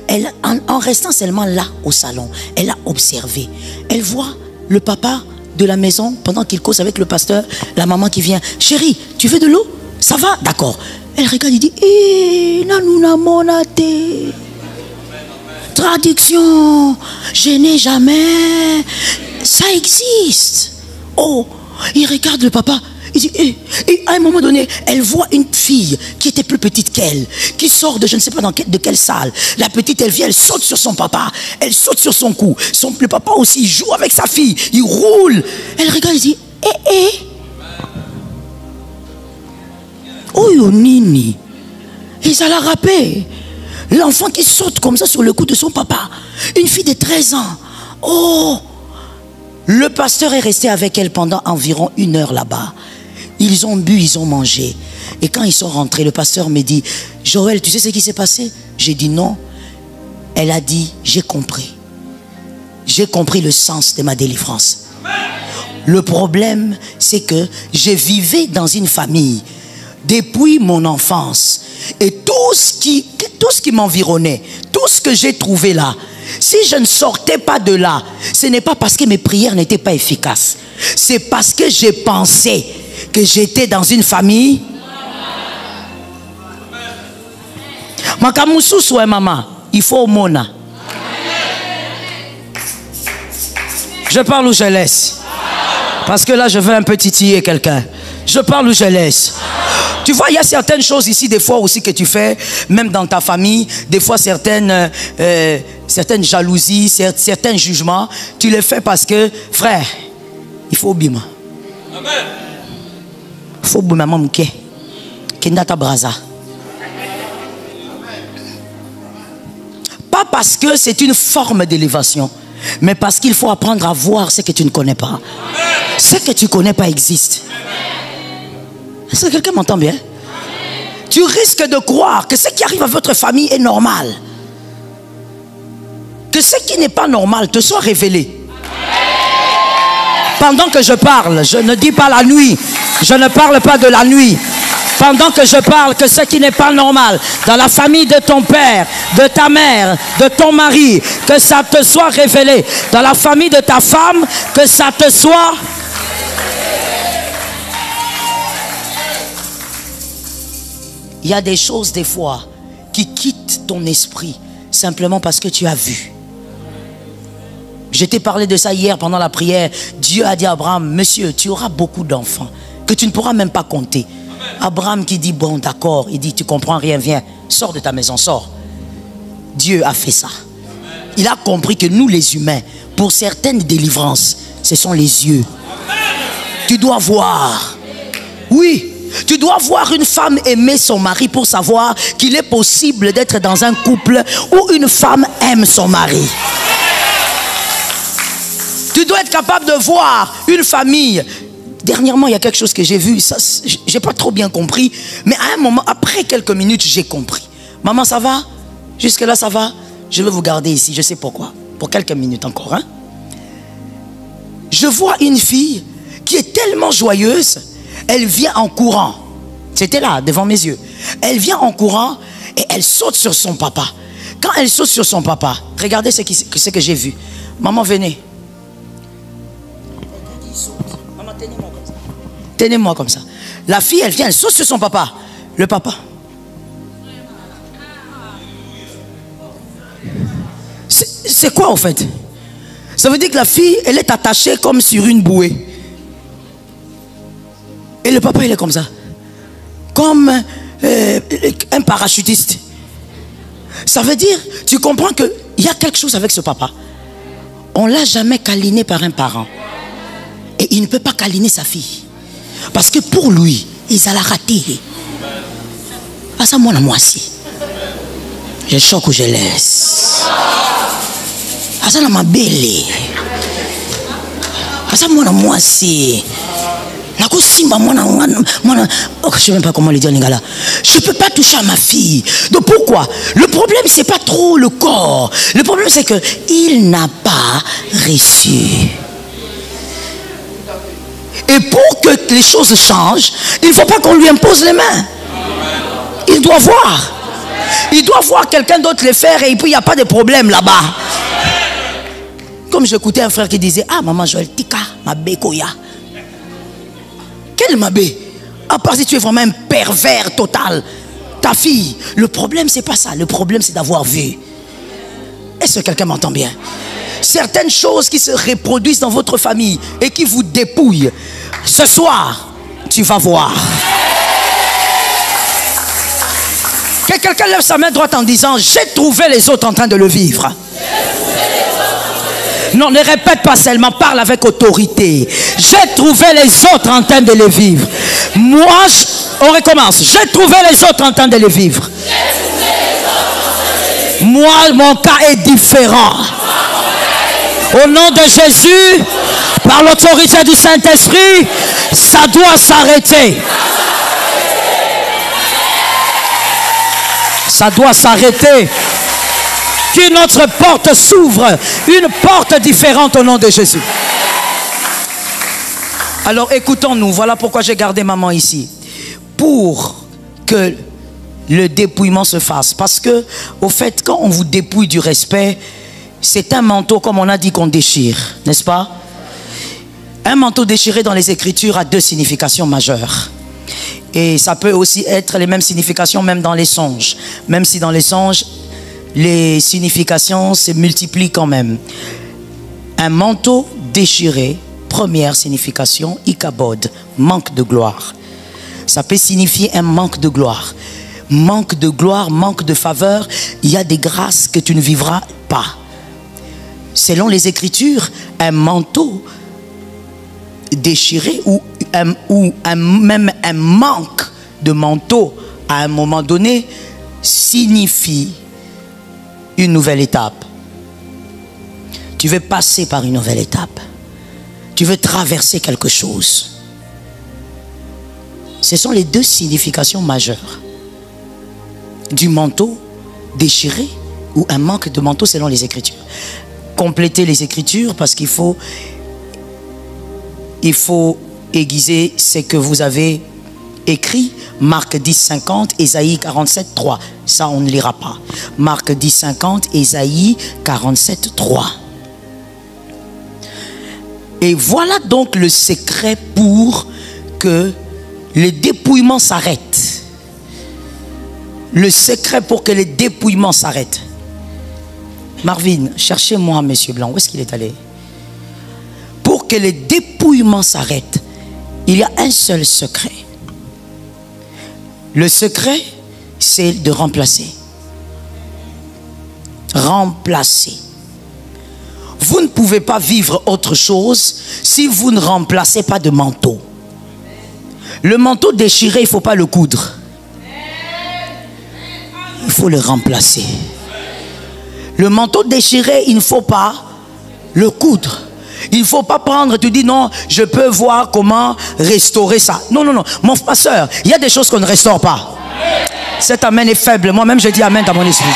Elle, en restant seulement là au salon, elle a observé. Elle voit le papa de la maison, pendant qu'il cause avec le pasteur, la maman qui vient. Chérie, tu veux de l'eau? Ça va? D'accord. Elle regarde et dit, nanuna monate. Traduction, je n'ai jamais. Ça existe. Oh, il regarde le papa. Il dit, et à un moment donné, elle voit une fille qui était plus petite qu'elle, qui sort de je ne sais pas de quelle salle. La petite, elle vient, elle saute sur son papa, elle saute sur son cou. Le papa aussi, il joue avec sa fille, il roule. Elle regarde et dit, oh nini, et ça l'a rappelé. L'enfant qui saute comme ça sur le cou de son papa, une fille de 13 ans. Oh, le pasteur est resté avec elle pendant environ 1 heure là-bas. Ils ont bu, ils ont mangé. Et quand ils sont rentrés, le pasteur me dit, Joël, tu sais ce qui s'est passé? J'ai dit non. Elle a dit, j'ai compris. J'ai compris le sens de ma délivrance. Le problème, c'est que je vivais dans une famille depuis mon enfance. Et tout ce qui m'environnait, tout ce que j'ai trouvé là, si je ne sortais pas de là, ce n'est pas parce que mes prières n'étaient pas efficaces. C'est parce que j'ai pensé que j'étais dans une famille. Makamusu soit maman, il faut mona. Je parle ou je laisse? Parce que là, je veux un peu titiller quelqu'un. Je parle ou je laisse? Tu vois, il y a certaines choses ici, des fois aussi que tu fais, même dans ta famille, des fois certaines jalousies, certains jugements, tu les fais parce que, frère, il faut bima. Amen. Il faut bima mamke. Kendata braza. Pas parce que c'est une forme d'élévation, mais parce qu'il faut apprendre à voir ce que tu ne connais pas. Amen. Ce que tu ne connais pas existe. Est-ce que quelqu'un m'entend bien? Tu risques de croire que ce qui arrive à votre famille est normal. Que ce qui n'est pas normal te soit révélé. Pendant que je parle, je ne dis pas la nuit. Je ne parle pas de la nuit. Pendant que je parle, que ce qui n'est pas normal dans la famille de ton père, de ta mère, de ton mari, que ça te soit révélé. Dans la famille de ta femme, que ça te soit... Il y a des choses des fois qui quittent ton esprit simplement parce que tu as vu. Je t'ai parlé de ça hier pendant la prière. Dieu a dit à Abraham, monsieur, tu auras beaucoup d'enfants que tu ne pourras même pas compter. Abraham qui dit, bon d'accord, il dit, tu comprends rien, viens, sors de ta maison, sors. Dieu a fait ça. Il a compris que nous les humains, pour certaines délivrances, ce sont les yeux. Tu dois voir. Oui. Tu dois voir une femme aimer son mari pour savoir qu'il est possible d'être dans un couple où une femme aime son mari. Tu dois être capable de voir une famille. Dernièrement, il y a quelque chose que j'ai vu, ça, j'ai pas trop bien compris, mais à un moment, après quelques minutes, j'ai compris. Maman, ça va? Jusque là, ça va? Je vais vous garder ici, je sais pourquoi. Pour quelques minutes encore. Hein? Je vois une fille qui est tellement joyeuse. Elle vient en courant. C'était là, devant mes yeux. Elle vient en courant et elle saute sur son papa. Quand elle saute sur son papa, regardez ce que j'ai vu. Maman, venez. Maman, tenez-moi comme ça. Tenez-moi comme ça. La fille, elle vient, elle saute sur son papa. Le papa. C'est quoi, en fait? Ça veut dire que la fille, elle est attachée comme sur une bouée. Et le papa, il est comme ça. Comme un parachutiste. Ça veut dire, tu comprends qu'il y a quelque chose avec ce papa. On ne l'a jamais câliné par un parent. Et il ne peut pas câliner sa fille. Parce que pour lui, il a la raté. Ah ça, moi, moi aussi. Je choque ou je laisse. Ah ça, ma belle. Ah ça, moi aussi. Oh, je ne sais même pas comment le dire, les gars là. Je ne peux pas toucher à ma fille. Donc pourquoi? Le problème, ce n'est pas trop le corps. Le problème, c'est qu'il n'a pas reçu. Et pour que les choses changent, il ne faut pas qu'on lui impose les mains. Il doit voir. Il doit voir quelqu'un d'autre le faire et puis il n'y a pas de problème là-bas. Comme j'écoutais un frère qui disait, ah maman Joël, tika, ma békoya. Quel mabé? À part si tu es vraiment un pervers total. Ta fille, le problème c'est pas ça. Le problème c'est d'avoir vu. Est-ce que quelqu'un m'entend bien? Certaines choses qui se reproduisent dans votre famille et qui vous dépouillent. Ce soir, tu vas voir. Que quelqu'un lève sa main droite en disant, j'ai trouvé les autres en train de le vivre. Non, ne répète pas seulement, parle avec autorité. J'ai trouvé les autres en train de le vivre. Moi, on recommence. J'ai trouvé les autres en train de le vivre. Moi, mon cas est différent. Au nom de Jésus, par l'autorité du Saint-Esprit, ça doit s'arrêter. Ça doit s'arrêter. Qu'une autre porte s'ouvre, une porte différente au nom de Jésus. Alors écoutons-nous, voilà pourquoi j'ai gardé maman ici. Pour que le dépouillement se fasse. Parce que, au fait, quand on vous dépouille du respect, c'est un manteau, comme on a dit, qu'on déchire, n'est-ce pas? Un manteau déchiré dans les Écritures a deux significations majeures. Et ça peut aussi être les mêmes significations même dans les songes. Même si dans les songes, les significations se multiplient quand même. Un manteau déchiré, première signification, ikabod, manque de gloire. Ça peut signifier un manque de gloire. Manque de gloire, manque de faveur. Il y a des grâces que tu ne vivras pas. Selon les Écritures, un manteau déchiré ou même un manque de manteau à un moment donné signifie une nouvelle étape. Tu veux passer par une nouvelle étape. Tu veux traverser quelque chose. Ce sont les deux significations majeures du manteau déchiré ou un manque de manteau selon les Écritures. Compléter les Écritures parce qu'il faut aiguiser ce que vous avez écrit. Marc 10, 50, Ésaïe 47, 3. Ça, on ne lira pas. Marc 10, 50, Ésaïe 47, 3. Et voilà donc le secret pour que le dépouillement s'arrête. Le secret pour que le dépouillement s'arrête. Marvin, cherchez-moi Monsieur Blanc. Où est-ce qu'il est allé? Pour que le dépouillement s'arrête, il y a un seul secret. Le secret, c'est de remplacer. Remplacer. Vous ne pouvez pas vivre autre chose si vous ne remplacez pas de manteau. Le manteau déchiré, il ne faut pas le coudre. Il faut le remplacer. Le manteau déchiré, il ne faut pas le coudre. Il ne faut pas prendre, tu dis non, je peux voir comment restaurer ça. Non, non, non. Mon pasteur, il y a des choses qu'on ne restaure pas. Cet amen est faible. Moi-même, je dis amen dans mon esprit.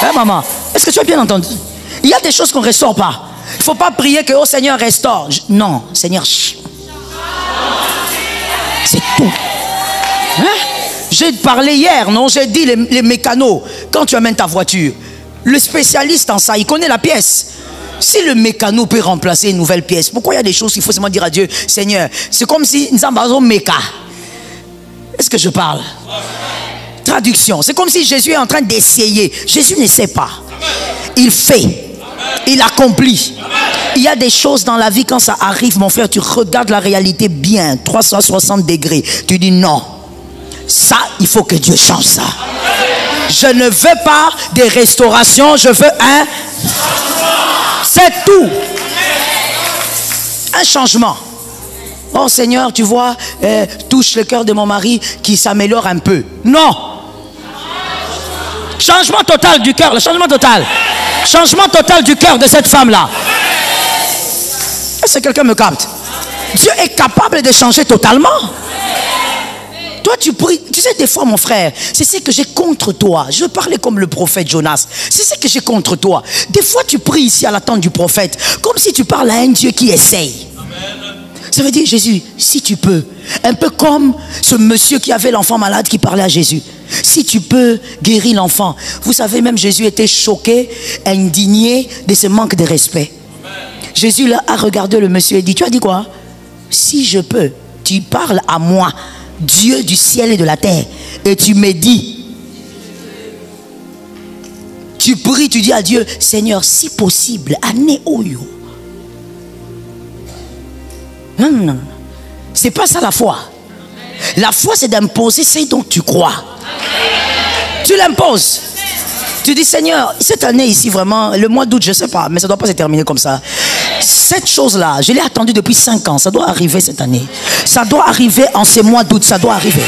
Hein, maman? Est-ce que tu as bien entendu? Il y a des choses qu'on ne restaure pas. Il ne faut pas prier que, oh Seigneur, restaure. Non, Seigneur, c'est tout. Hein? J'ai parlé hier, non? J'ai dit les mécanos, quand tu amènes ta voiture, le spécialiste en ça, il connaît la pièce. Si le mécano peut remplacer une nouvelle pièce, pourquoi il y a des choses qu'il faut seulement dire à Dieu, Seigneur, c'est comme si nous avons méca. Est-ce que je parle? Traduction, c'est comme si Jésus est en train d'essayer. Jésus ne sait pas. Il fait. Il accomplit. Il y a des choses dans la vie, quand ça arrive, mon frère, tu regardes la réalité bien, 360 degrés. Tu dis non. Ça, il faut que Dieu change ça. Je ne veux pas des restaurations, je veux un... C'est tout. Un changement. Oh Seigneur, tu vois, touche le cœur de mon mari qui s'améliore un peu. Non. Changement total du cœur, le changement total. Changement total du cœur de cette femme-là. Est-ce que quelqu'un me capte? Dieu est capable de changer totalement. Toi, tu pries. Tu sais, des fois, mon frère, c'est ce que j'ai contre toi. Je veux parler comme le prophète Jonas. C'est ce que j'ai contre toi. Des fois, tu pries ici à l'attente du prophète, comme si tu parles à un Dieu qui essaye. Amen. Ça veut dire, Jésus, si tu peux. Un peu comme ce monsieur qui avait l'enfant malade qui parlait à Jésus. Si tu peux guérir l'enfant. Vous savez, même Jésus était choqué, indigné de ce manque de respect. Amen. Jésus là, a regardé le monsieur et dit, tu as dit quoi? Si je peux, tu parles à moi, Dieu du ciel et de la terre, et tu me dis, tu pries, tu dis à Dieu, Seigneur, si possible, année oyo. Non, non, non. C'est pas ça la foi. La foi, c'est d'imposer ce dont tu crois. Tu l'imposes. Tu dis, Seigneur, cette année ici, vraiment, le mois d'août, je ne sais pas, mais ça ne doit pas se terminer comme ça. Cette chose-là, je l'ai attendue depuis 5 ans. Ça doit arriver cette année. Ça doit arriver en ce mois d'août. Ça doit arriver.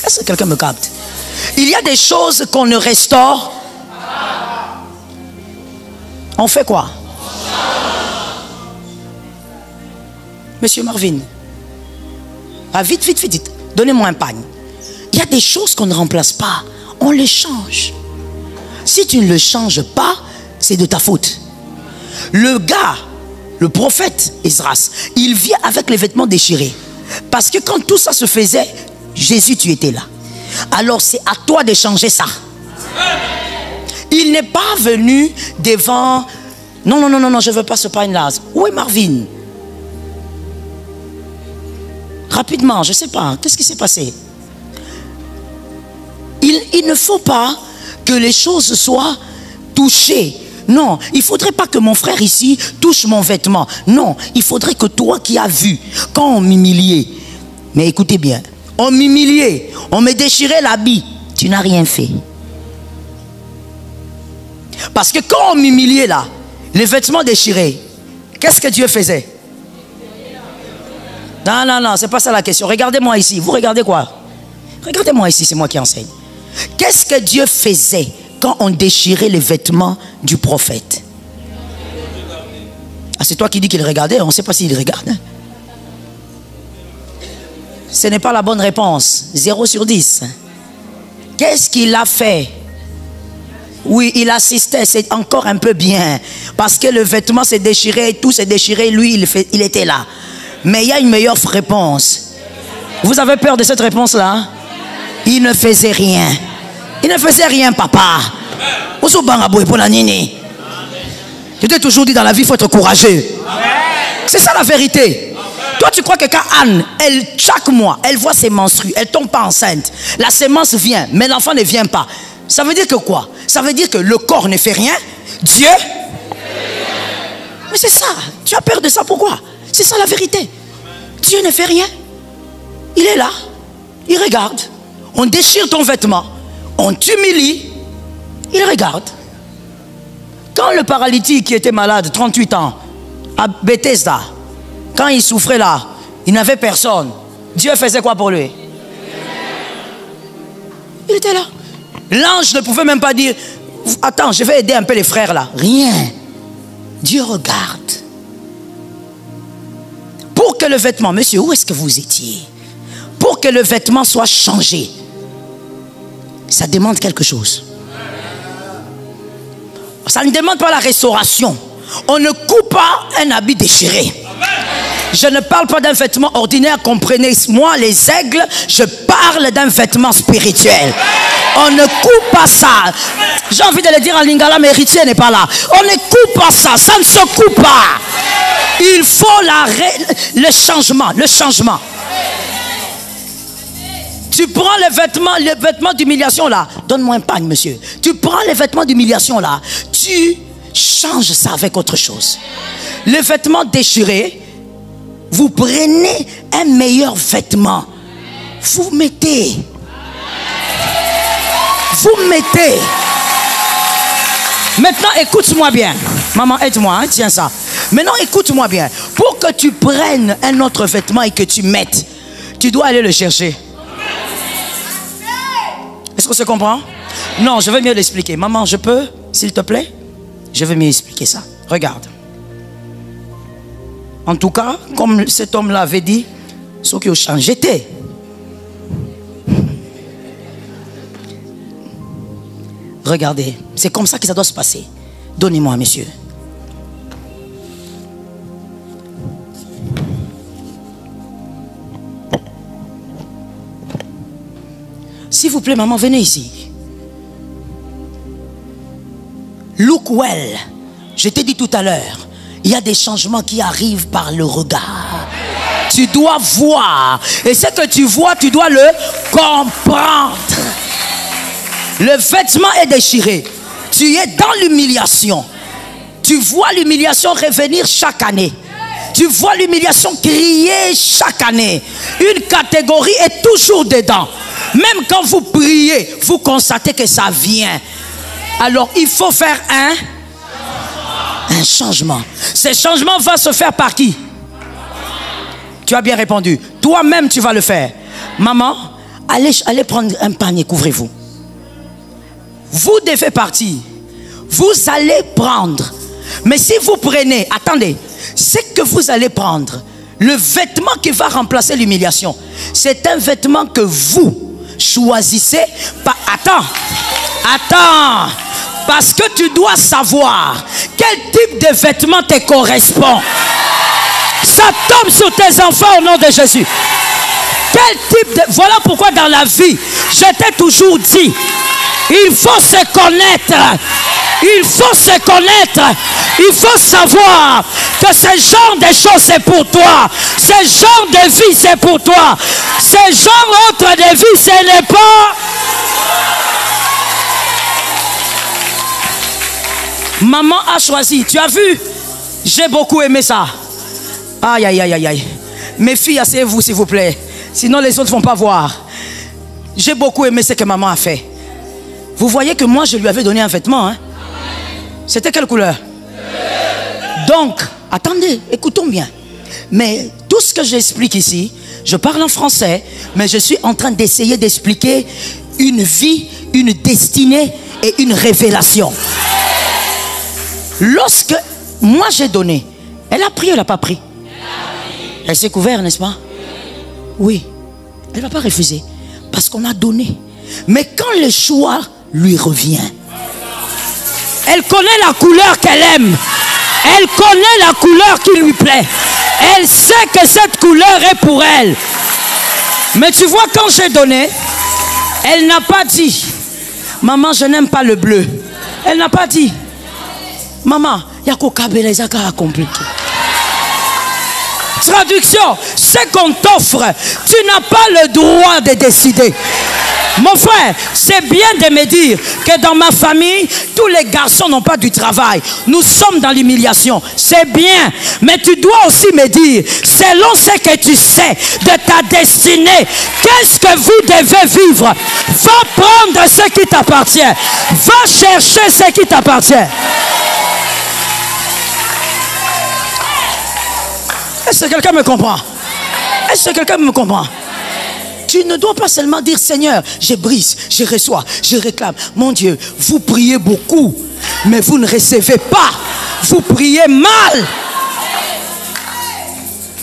Est-ce que quelqu'un me capte? Il y a des choses qu'on ne restaure. On fait quoi? Monsieur Marvin. Ah, vite, vite, vite, vite. Donnez-moi un pagne. Il y a des choses qu'on ne remplace pas. On les change. Si tu ne le changes pas, c'est de ta faute. Le gars, le prophète Esdras, il vit avec les vêtements déchirés. Parce que quand tout ça se faisait, Jésus, tu étais là. Alors c'est à toi de changer ça. Il n'est pas venu devant... Non, non, non, non, non, je ne veux pas ce pain-là. Où est Marvin? Rapidement, je ne sais pas. Qu'est-ce qui s'est passé? Il ne faut pas que les choses soient touchées. Non, il ne faudrait pas que mon frère ici touche mon vêtement. Non, il faudrait que toi qui as vu, quand on m'humiliait, mais écoutez bien, on m'humiliait, on me déchirait l'habit, tu n'as rien fait. Parce que quand on m'humiliait là, les vêtements déchirés, qu'est-ce que Dieu faisait? Non, non, non, c'est pas ça la question. Regardez-moi ici. Vous regardez quoi? Regardez-moi ici, c'est moi qui enseigne. Qu'est-ce que Dieu faisait quand on déchirait les vêtements du prophète? Ah, c'est toi qui dis qu'il regardait, on ne sait pas s'il regarde. Ce n'est pas la bonne réponse. 0 sur 10. Qu'est-ce qu'il a fait? Oui, il assistait, c'est encore un peu bien. Parce que le vêtement s'est déchiré, tout s'est déchiré, lui, il était là. Mais il y a une meilleure réponse. Vous avez peur de cette réponse-là? Il ne faisait rien. Il ne faisait rien, papa. Je t'ai toujours dit dans la vie, il faut être courageux. C'est ça la vérité. Toi, tu crois que quand Anne, chaque mois, elle voit ses menstrues, elle ne tombe pas enceinte. La sémence vient, mais l'enfant ne vient pas. Ça veut dire que quoi? Ça veut dire que le corps ne fait rien. Dieu. Mais c'est ça. Tu as peur de ça, pourquoi? C'est ça la vérité. Dieu ne fait rien. Il est là. Il regarde. On déchire ton vêtement. On t'humilie. Il regarde. Quand le paralytique qui était malade, 38 ans, à Bethesda, quand il souffrait là, il n'avait personne. Dieu faisait quoi pour lui? Il était là. L'ange ne pouvait même pas dire, attends, je vais aider un peu les frères là. Rien. Dieu regarde. Pour que le vêtement, monsieur, où est-ce que vous étiez? Pour que le vêtement soit changé, ça demande quelque chose. Ça ne demande pas la restauration. On ne coupe pas un habit déchiré. Je ne parle pas d'un vêtement ordinaire, comprenez-moi, les aigles, je parle d'un vêtement spirituel. On ne coupe pas ça. J'ai envie de le dire en lingala, mais héritier n'est pas là. On ne coupe pas ça, ça ne se coupe pas. Il faut le changement, le changement. Tu prends les vêtements d'humiliation là. Donne-moi un pagne, monsieur. Tu prends les vêtements d'humiliation là. Tu changes ça avec autre chose. Les vêtements déchirés, vous prenez un meilleur vêtement. Vous mettez. Vous mettez. Maintenant, écoute-moi bien. Maman, aide-moi, hein, tiens ça. Maintenant, écoute-moi bien. Pour que tu prennes un autre vêtement et que tu mettes, tu dois aller le chercher. Est-ce qu'on se comprend? Non, je vais mieux l'expliquer. Maman, je peux, s'il te plaît? Je vais mieux expliquer ça. Regarde. En tout cas, comme cet homme-là avait dit, ceux qui ont changé, regardez, c'est comme ça que ça doit se passer. Donnez-moi, monsieur. S'il vous plaît, maman, venez ici. Look well. Je t'ai dit tout à l'heure, il y a des changements qui arrivent par le regard. Tu dois voir. Et ce que tu vois, tu dois le comprendre. Le vêtement est déchiré. Tu es dans l'humiliation. Tu vois l'humiliation revenir chaque année. Tu vois l'humiliation crier chaque année. Une catégorie est toujours dedans. Même quand vous priez, vous constatez que ça vient. Alors il faut faire un changement. Ce changement va se faire par qui? Tu as bien répondu. Toi-même tu vas le faire. Maman, allez prendre un panier, couvrez-vous. Vous devez partir. Vous allez prendre. Mais si vous prenez, attendez, c'est que vous allez prendre le vêtement qui va remplacer l'humiliation. C'est un vêtement que vous choisissez. Attends. Parce que tu dois savoir quel type de vêtement te correspond. Ça tombe sur tes enfants au nom de Jésus. Quel type de... Voilà pourquoi dans la vie, je t'ai toujours dit, il faut se connaître. Il faut se connaître. Il faut savoir que ce genre de choses c'est pour toi. Ce genre de vie c'est pour toi. Ce genre autre de vie ce n'est pas... Maman a choisi. Tu as vu? J'ai beaucoup aimé ça. Aïe, aïe, aïe, aïe, aïe. Mes filles, asseyez-vous s'il vous plaît. Sinon les autres ne vont pas voir. J'ai beaucoup aimé ce que maman a fait. Vous voyez que moi je lui avais donné un vêtement. Hein? C'était quelle couleur? Donc, attendez, écoutons bien. Mais tout ce que j'explique ici, je parle en français, mais je suis en train d'essayer d'expliquer une vie, une destinée et une révélation. Lorsque moi j'ai donné, elle a pris ou elle n'a pas pris? Elle s'est couverte, n'est-ce pas? Oui. Elle ne va pas refuser. Parce qu'on a donné. Mais quand le choix lui revient, elle connaît la couleur qu'elle aime. Elle connaît la couleur qui lui plaît. Elle sait que cette couleur est pour elle. Mais tu vois, quand j'ai donné, elle n'a pas dit, maman, je n'aime pas le bleu. Elle n'a pas dit, maman, il y a qu'au Kabelezaka à compliquer. Traduction, ce qu'on t'offre, tu n'as pas le droit de décider. Mon frère, c'est bien de me dire que dans ma famille, tous les garçons n'ont pas du travail. Nous sommes dans l'humiliation. C'est bien. Mais tu dois aussi me dire, selon ce que tu sais de ta destinée, qu'est-ce que vous devez vivre? Va prendre ce qui t'appartient. Va chercher ce qui t'appartient. Est-ce que quelqu'un me comprend? Est-ce que quelqu'un me comprend? Tu ne dois pas seulement dire, Seigneur, je brise, je reçois, je réclame. Mon Dieu, vous priez beaucoup, mais vous ne recevez pas. Vous priez mal.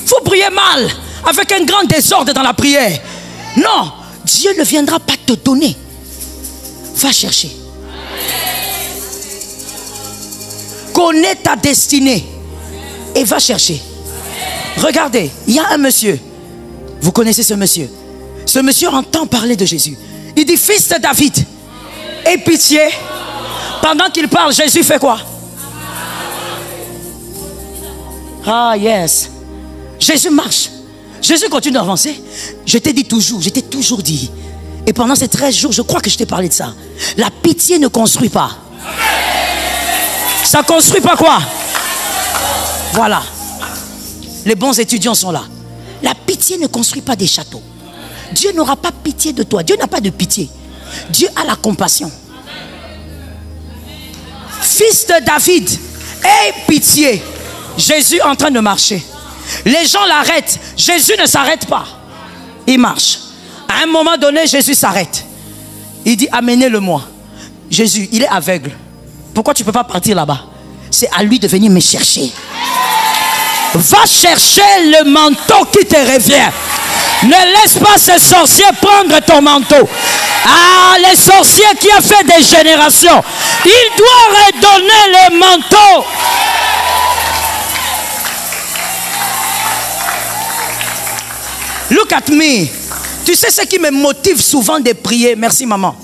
Vous priez mal, avec un grand désordre dans la prière. Non, Dieu ne viendra pas te donner. Va chercher. Connais ta destinée et va chercher. Regardez, il y a un monsieur. Vous connaissez ce monsieur? Ce monsieur entend parler de Jésus. Il dit, fils de David, aie pitié. Pendant qu'il parle, Jésus fait quoi? Ah yes. Jésus marche. Jésus continue d'avancer. Je t'ai dit toujours, je t'ai toujours dit. Et pendant ces 13 jours, je crois que je t'ai parlé de ça. La pitié ne construit pas. Ça construit pas quoi? Voilà. Les bons étudiants sont là. La pitié ne construit pas des châteaux. Dieu n'aura pas pitié de toi. Dieu n'a pas de pitié. Dieu a la compassion. Fils de David, aie pitié. Jésus est en train de marcher. Les gens l'arrêtent. Jésus ne s'arrête pas. Il marche. À un moment donné, Jésus s'arrête. Il dit, amenez-le-moi. Jésus, il est aveugle. Pourquoi tu ne peux pas partir là-bas? C'est à lui de venir me chercher. Va chercher le manteau qui te revient. Ne laisse pas ces sorciers prendre ton manteau. Ah, les sorciers qui ont fait des générations, il doit redonner le manteau. Look at me. Tu sais ce qui me motive souvent de prier. Merci maman.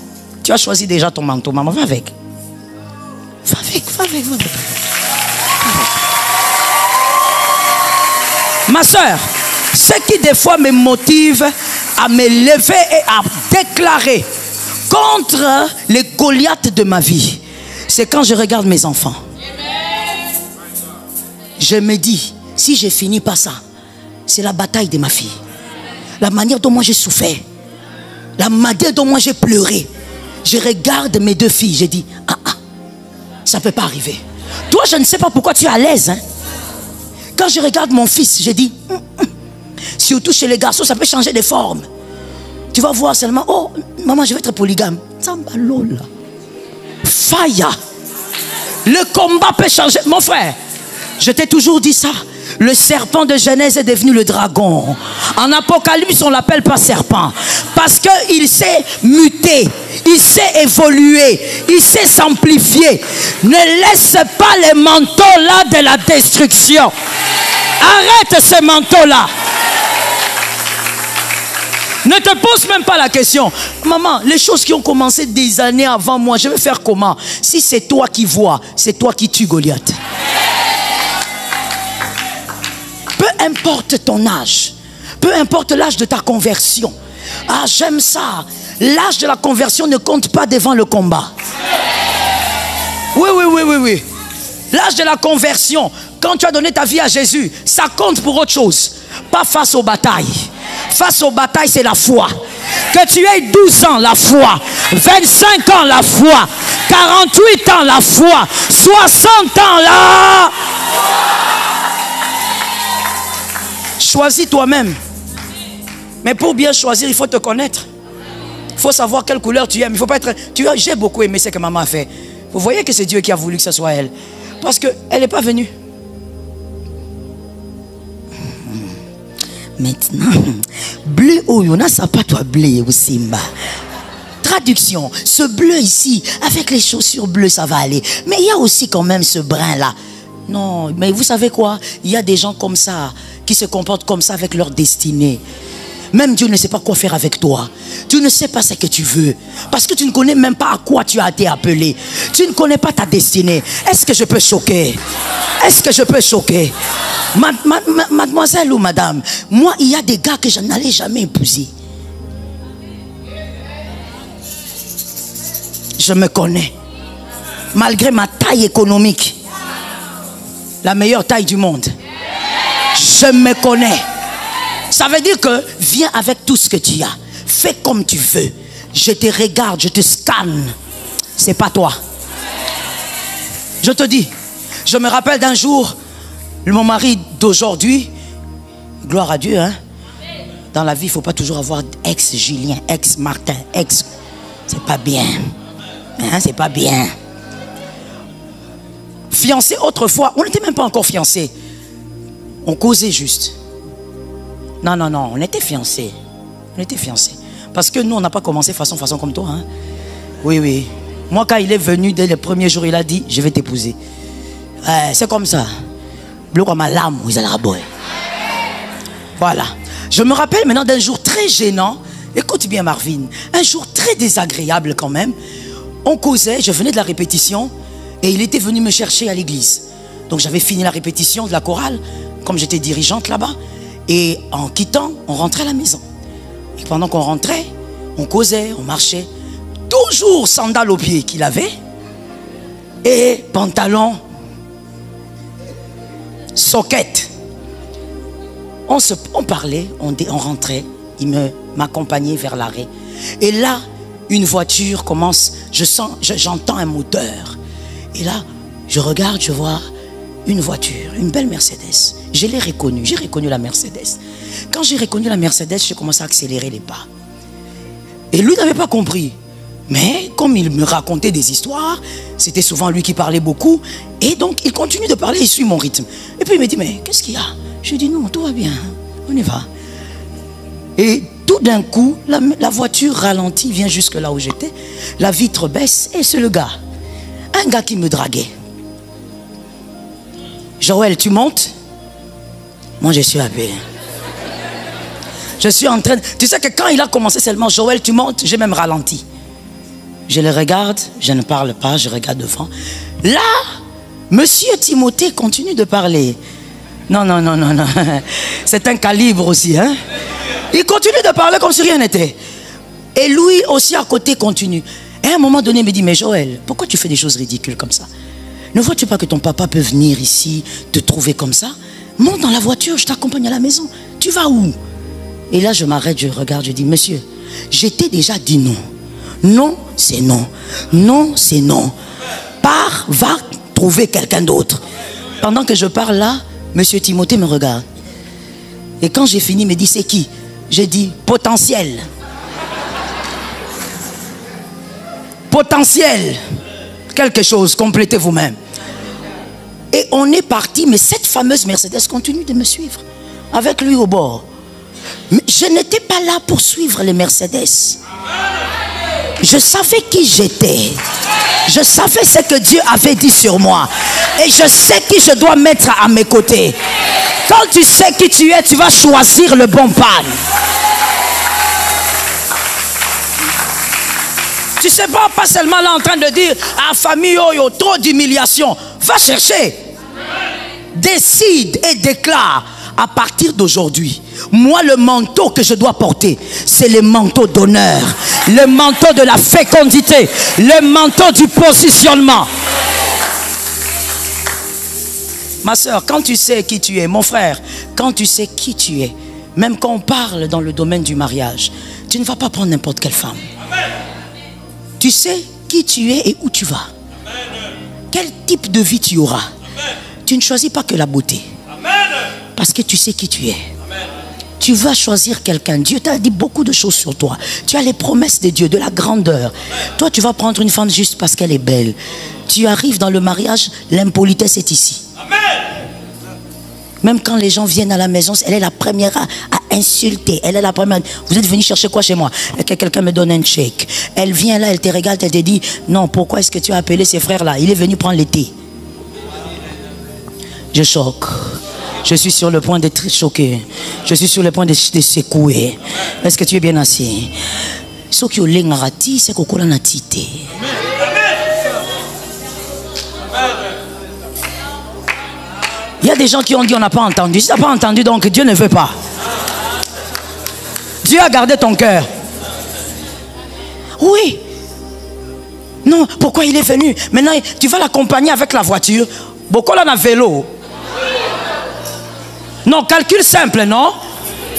Tu as choisi déjà ton manteau. Maman, va avec. Va avec, va avec, va avec. Ma soeur, ce qui des fois me motive à me lever et à déclarer contre les Goliaths de ma vie, c'est quand je regarde mes enfants. Je me dis, si je finis pas ça, c'est la bataille de ma fille. La manière dont moi j'ai souffert, la manière dont moi j'ai pleuré. Je regarde mes deux filles, je dis, ça ne peut pas arriver. Toi, je ne sais pas pourquoi tu es à l'aise. Hein? Quand je regarde mon fils, je dis, surtout chez les garçons, ça peut changer de forme. Tu vas voir seulement, oh, maman, je vais être polygame. Faya. Le combat peut changer. Mon frère, je t'ai toujours dit ça. Le serpent de Genèse est devenu le dragon. En Apocalypse, on ne l'appelle pas serpent. Parce qu'il s'est muté, il s'est évolué, il s'est s'amplifier. Ne laisse pas les manteaux là de la destruction. Arrête ce manteau-là. Ne te pose même pas la question. Maman, les choses qui ont commencé des années avant moi, je vais faire comment? Si c'est toi qui vois, c'est toi qui tues Goliath. Peu importe ton âge, peu importe l'âge de ta conversion. Ah, j'aime ça. L'âge de la conversion ne compte pas devant le combat. Oui. L'âge de la conversion, quand tu as donné ta vie à Jésus, ça compte pour autre chose. Pas face aux batailles. Face aux batailles, c'est la foi. Que tu aies 12 ans, la foi. 25 ans, la foi. 48 ans, la foi. 60 ans, la... Choisis toi-même. Mais pour bien choisir, il faut te connaître. Il faut savoir quelle couleur tu aimes. Il faut pas être... J'ai beaucoup aimé ce que maman a fait. Vous voyez que c'est Dieu qui a voulu que ce soit elle. Parce qu'elle n'est pas venue. Maintenant, bleu oyona ça pas toi bleu au Simba. Traduction, ce bleu ici, avec les chaussures bleues, ça va aller. Mais il y a aussi quand même ce brin là. Non, mais vous savez quoi? Il y a des gens comme ça, qui se comportent comme ça avec leur destinée. Même Dieu ne sait pas quoi faire avec toi. Tu ne sais pas ce que tu veux. Parce que tu ne connais même pas à quoi tu as été appelé. Tu ne connais pas ta destinée. Est-ce que je peux choquer? Est-ce que je peux choquer? Mademoiselle ou madame, moi, il y a des gars que je n'allais jamais épouser. Je me connais. Malgré ma taille économique. La meilleure taille du monde. Je me connais. Ça veut dire que viens avec tout ce que tu as. Fais comme tu veux. Je te regarde, je te scanne. C'est pas toi. Je te dis. Je me rappelle d'un jour, mon mari d'aujourd'hui, gloire à Dieu, hein. Dans la vie, il ne faut pas toujours avoir ex-Julien, ex-Martin, ex. C'est pas bien. Hein, c'est pas bien. Fiancé autrefois, on n'était même pas encore fiancés. On causait juste. Non, on était fiancés. On était fiancés. Parce que nous, on n'a pas commencé façon comme toi. Hein? Oui. Moi, quand il est venu, dès le premier jour, il a dit, je vais t'épouser. C'est comme ça. Bleu comme ma lame, vous allez raboyer. Voilà. Je me rappelle maintenant d'un jour très gênant. Écoute bien, Marvin. Un jour très désagréable quand même. On causait, je venais de la répétition. Et il était venu me chercher à l'église. Donc j'avais fini la répétition de la chorale, comme j'étais dirigeante là-bas. Et en quittant, on rentrait à la maison. Et pendant qu'on rentrait, on causait, on marchait. Toujours sandales aux pieds qu'il avait. Et pantalon, soquette. On parlait, on rentrait. Il m'accompagnait vers l'arrêt. Et là, une voiture commence, j'entends un moteur. Et là, je regarde, je vois une voiture, une belle Mercedes. Je l'ai reconnue, j'ai reconnu la Mercedes. Quand j'ai reconnu la Mercedes, j'ai commencé à accélérer les pas. Et lui n'avait pas compris. Mais comme il me racontait des histoires, c'était souvent lui qui parlait beaucoup. Et donc, il continue de parler, il suit mon rythme. Et puis, il me dit, mais qu'est-ce qu'il y a? Je dis, non, tout va bien, on y va. Et tout d'un coup, la voiture ralentit, vient jusque là où j'étais. La vitre baisse et c'est le gars. Un gars qui me draguait. Joël, tu montes? Moi, je suis appelé. Je suis en train de... Tu sais que quand il a commencé seulement, Joël, tu montes, j'ai même ralenti. Je le regarde, je ne parle pas, je regarde devant. Là, Monsieur Timothée continue de parler. Non, non, non, non, non. C'est un calibre aussi, hein. Il continue de parler comme si rien n'était. Et lui aussi à côté continue. Et à un moment donné, il me dit, mais Joël, pourquoi tu fais des choses ridicules comme ça? Ne vois-tu pas que ton papa peut venir ici, te trouver comme ça? Monte dans la voiture, je t'accompagne à la maison. Tu vas où? Et là, je m'arrête, je regarde, je dis, monsieur, j'étais déjà dit non. Non, c'est non. Non, c'est non. Pars, va trouver quelqu'un d'autre. Pendant que je parle là, Monsieur Timothée me regarde. Et quand j'ai fini, il me dit, c'est qui? J'ai dit, potentiel. Potentiel. Quelque chose, complétez vous-même. Et on est parti, mais cette fameuse Mercedes continue de me suivre. Avec lui au bord. Mais je n'étais pas là pour suivre les Mercedes. Je savais qui j'étais. Je savais ce que Dieu avait dit sur moi. Et je sais qui je dois mettre à mes côtés. Quand tu sais qui tu es, tu vas choisir le bon pan. Tu sais pas seulement là en train de dire à famille, oh, yo, trop d'humiliation. Va chercher. Décide et déclare à partir d'aujourd'hui. Moi, le manteau que je dois porter, c'est le manteau d'honneur, le manteau de la fécondité, le manteau du positionnement. Ma soeur, quand tu sais qui tu es, mon frère, quand tu sais qui tu es, même quand on parle dans le domaine du mariage, tu ne vas pas prendre n'importe quelle femme. Tu sais qui tu es et où tu vas. Quel type de vie tu auras. Tu ne choisis pas que la beauté. Parce que tu sais qui tu es. Tu vas choisir quelqu'un. Dieu t'a dit beaucoup de choses sur toi. Tu as les promesses de Dieu, de la grandeur. Toi, tu vas prendre une femme juste parce qu'elle est belle. Tu arrives dans le mariage, l'impolitesse est ici. Même quand les gens viennent à la maison, elle est la première à insulter. Elle est la première. Vous êtes venu chercher quoi chez moi? Que quelqu'un me donne un chèque. Elle vient là, elle te regarde, elle te dit, non, pourquoi est-ce que tu as appelé ces frères-là? Il est venu prendre le thé. Je choque. Je suis sur le point d'être choqué. Je suis sur le point de secouer. Est-ce que tu es bien assis? Ce qui est l'engarati, c'est qu'on a la tité. Il y a des gens qui ont dit on n'a pas entendu. Si tu n'as pas entendu, donc Dieu ne veut pas. Dieu a gardé ton cœur. Oui. Non, pourquoi il est venu? Maintenant, tu vas l'accompagner avec la voiture. Beaucoup là, on a vélo. Non, calcul simple, non?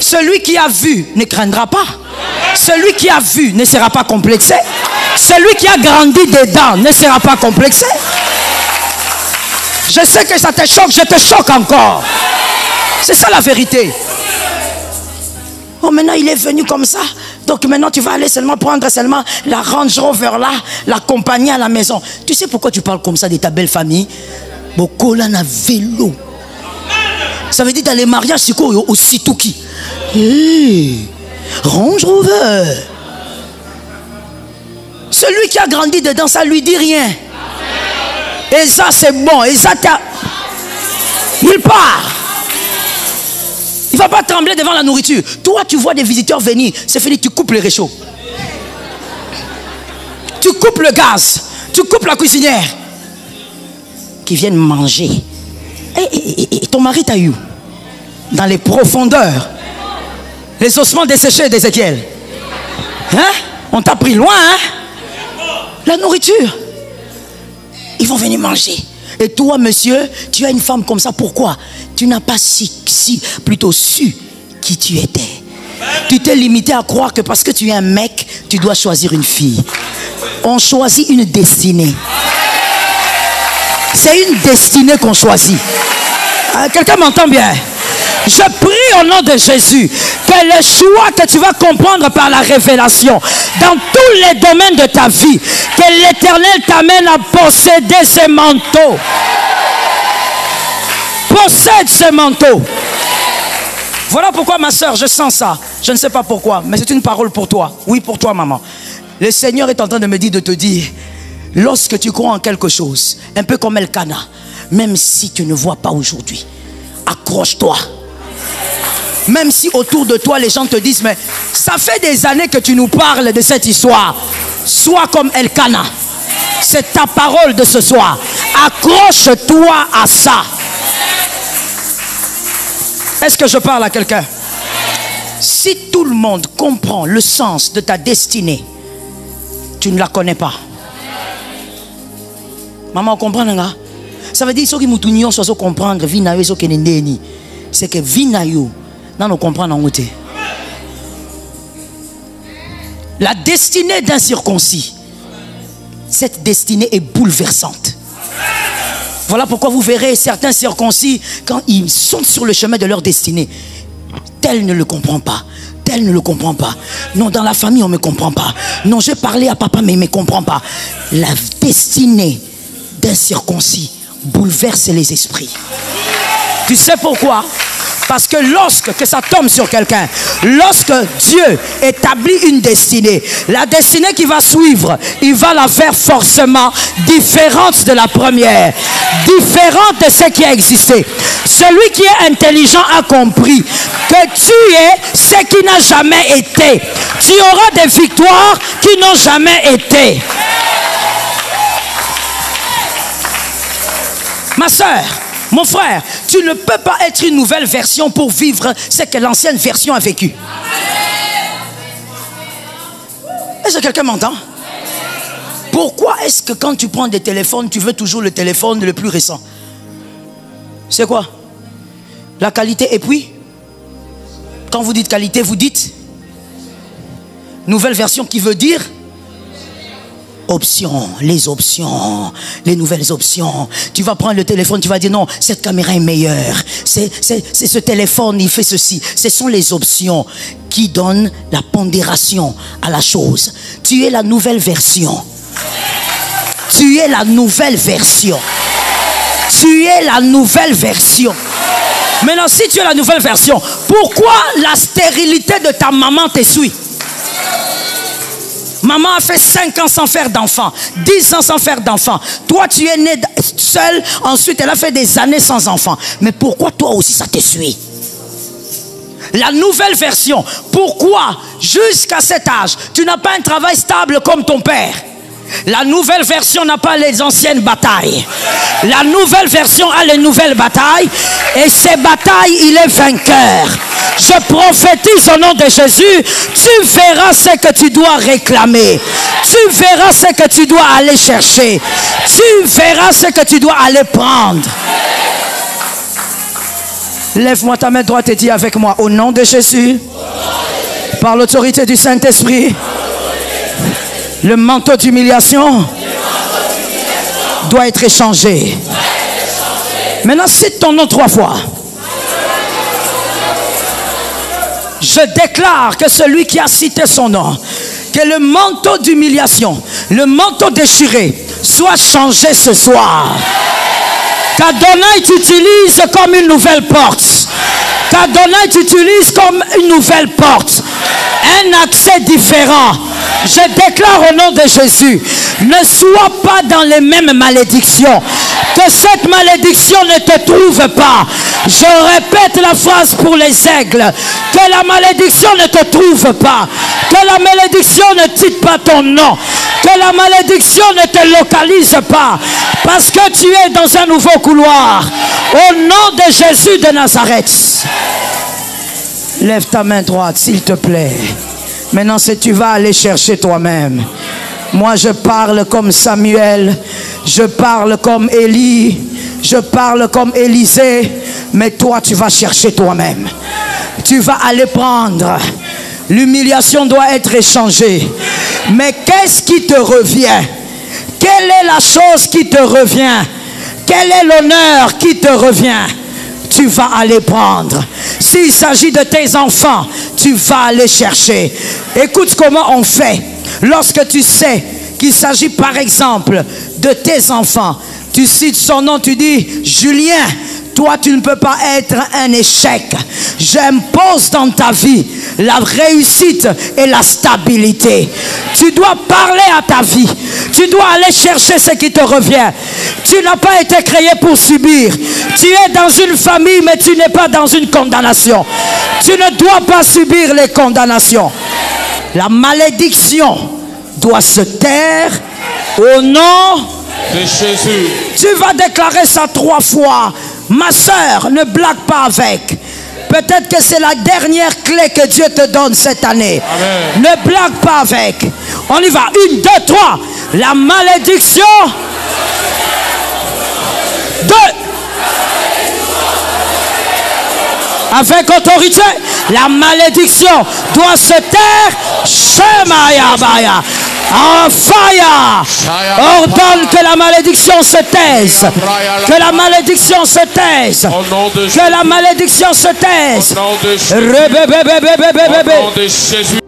Celui qui a vu ne craindra pas. Celui qui a vu ne sera pas complexé. Celui qui a grandi dedans ne sera pas complexé. Je sais que ça te choque, je te choque encore. C'est ça la vérité. Oh, maintenant il est venu comme ça. Donc maintenant tu vas aller seulement prendre seulement la Range Rover là, l'accompagner à la maison. Tu sais pourquoi tu parles comme ça de ta belle famille? Beaucoup là na vélo. Ça veut dire dans les mariages, c'est quoi au Situki? Hey, Range Rover. Celui qui a grandi dedans, ça lui dit rien. Et ça c'est bon. Et ça il part. Il ne va pas trembler devant la nourriture. Toi tu vois des visiteurs venir, c'est fini, tu coupes les réchauds. Tu coupes le gaz. Tu coupes la cuisinière. Qui viennent manger. Et ton mari t'a eu dans les profondeurs. Les ossements desséchés d'Ézéchiel. Hein? On t'a pris loin, hein? La nourriture. Ils vont venir manger. Et toi, monsieur, tu as une femme comme ça. Pourquoi? Tu n'as pas plutôt su qui tu étais. Tu t'es limité à croire que parce que tu es un mec, tu dois choisir une fille. On choisit une destinée. C'est une destinée qu'on choisit. Quelqu'un m'entend bien? Je prie au nom de Jésus que le choix que tu vas comprendre par la révélation dans tous les domaines de ta vie, que l'Éternel t'amène à posséder ces manteaux. Possède ces manteaux. Voilà pourquoi, ma soeur, je sens ça. Je ne sais pas pourquoi, mais c'est une parole pour toi. Oui, pour toi, maman. Le Seigneur est en train de me dire, de te dire, lorsque tu crois en quelque chose, un peu comme Elkana, même si tu ne vois pas aujourd'hui, accroche-toi. Même si autour de toi, les gens te disent, mais ça fait des années que tu nous parles de cette histoire. Sois comme Elkana. C'est ta parole de ce soir. Accroche-toi à ça. Est-ce que je parle à quelqu'un? Si tout le monde comprend le sens de ta destinée, tu ne la connais pas. Maman, comprend nga? Ça veut dire que nous devons comprendre c'est que Vinayo, nous comprenons en côté. La destinée d'un circoncis, cette destinée est bouleversante. Voilà pourquoi vous verrez certains circoncis, quand ils sont sur le chemin de leur destinée, tel ne le comprend pas, tel ne le comprend pas. Non, dans la famille, on ne me comprend pas. Non, j'ai parlé à papa, mais il ne me comprend pas. La destinée d'un circoncis bouleverse les esprits. Tu sais pourquoi? Parce que lorsque ça tombe sur quelqu'un, lorsque Dieu établit une destinée, la destinée qui va suivre, il va la faire forcément différente de la première, différente de ce qui a existé. Celui qui est intelligent a compris que tu es ce qui n'a jamais été. Tu auras des victoires qui n'ont jamais été. Ma soeur, mon frère, tu ne peux pas être une nouvelle version pour vivre ce que l'ancienne version a vécu. Est-ce que quelqu'un m'entend? Pourquoi est-ce que quand tu prends des téléphones, tu veux toujours le téléphone le plus récent? C'est quoi? La qualité. Et puis, quand vous dites qualité, vous dites nouvelle version qui veut dire options, les options, les nouvelles options. Tu vas prendre le téléphone, tu vas dire non, cette caméra est meilleure. C'est ce téléphone, il fait ceci. Ce sont les options qui donnent la pondération à la chose. Tu es la nouvelle version. Tu es la nouvelle version. Tu es la nouvelle version. Maintenant, si tu es la nouvelle version, pourquoi la stérilité de ta maman te suit? Maman a fait 5 ans sans faire d'enfant, 10 ans sans faire d'enfant. Toi, tu es né seul, ensuite elle a fait des années sans enfant. Mais pourquoi toi aussi ça te suit? La nouvelle version, pourquoi jusqu'à cet âge, tu n'as pas un travail stable comme ton père? La nouvelle version n'a pas les anciennes batailles. La nouvelle version a les nouvelles batailles. Et ces batailles, il est vainqueur. Je prophétise au nom de Jésus. Tu verras ce que tu dois réclamer. Tu verras ce que tu dois aller chercher. Tu verras ce que tu dois aller prendre. Lève-moi ta main droite et dis avec moi, au nom de Jésus, par l'autorité du Saint-Esprit, le manteau d'humiliation doit être échangé. Maintenant, cite ton nom 3 fois. Je déclare que celui qui a cité son nom, que le manteau d'humiliation, le manteau déchiré, soit changé ce soir. Qu'Adonai t'utilise comme une nouvelle porte. Qu'Adonai t'utilise comme une nouvelle porte. Un accès différent. Je déclare au nom de Jésus, ne sois pas dans les mêmes malédictions. Que cette malédiction ne te trouve pas. Je répète la phrase pour les aigles. Que la malédiction ne te trouve pas. Que la malédiction ne cite pas ton nom. Que la malédiction ne te localise pas. Parce que tu es dans un nouveau couloir. Au nom de Jésus de Nazareth. Lève ta main droite, s'il te plaît. Maintenant, si tu vas aller chercher toi-même. Moi, je parle comme Samuel. Je parle comme Élie. Je parle comme Élisée. Mais toi, tu vas chercher toi-même. Tu vas aller prendre. L'humiliation doit être échangée. Mais qu'est-ce qui te revient? Quelle est la chose qui te revient? Quel est l'honneur qui te revient? Tu vas aller prendre. S'il s'agit de tes enfants, tu vas aller chercher. Écoute comment on fait. Lorsque tu sais qu'il s'agit par exemple de tes enfants, tu cites son nom, tu dis Julien, toi tu ne peux pas être un échec. J'impose dans ta vie la réussite et la stabilité. Tu dois parler à ta vie. Tu dois aller chercher ce qui te revient. Tu n'as pas été créé pour subir. Tu es dans une famille, mais tu n'es pas dans une condamnation. Tu ne dois pas subir les condamnations. La malédiction doit se taire au nom de Jésus. Tu vas déclarer ça 3 fois. Ma soeur, ne blague pas avec. Peut-être que c'est la dernière clé que Dieu te donne cette année. Amen. Ne blague pas avec. On y va. 1, 2, 3. La malédiction. 2. Avec autorité. La malédiction doit se taire. Shemaya Baya. En fire. Ordonne que la malédiction se taise. Que la malédiction se taise. Que la malédiction se taise. Au nom de Jésus.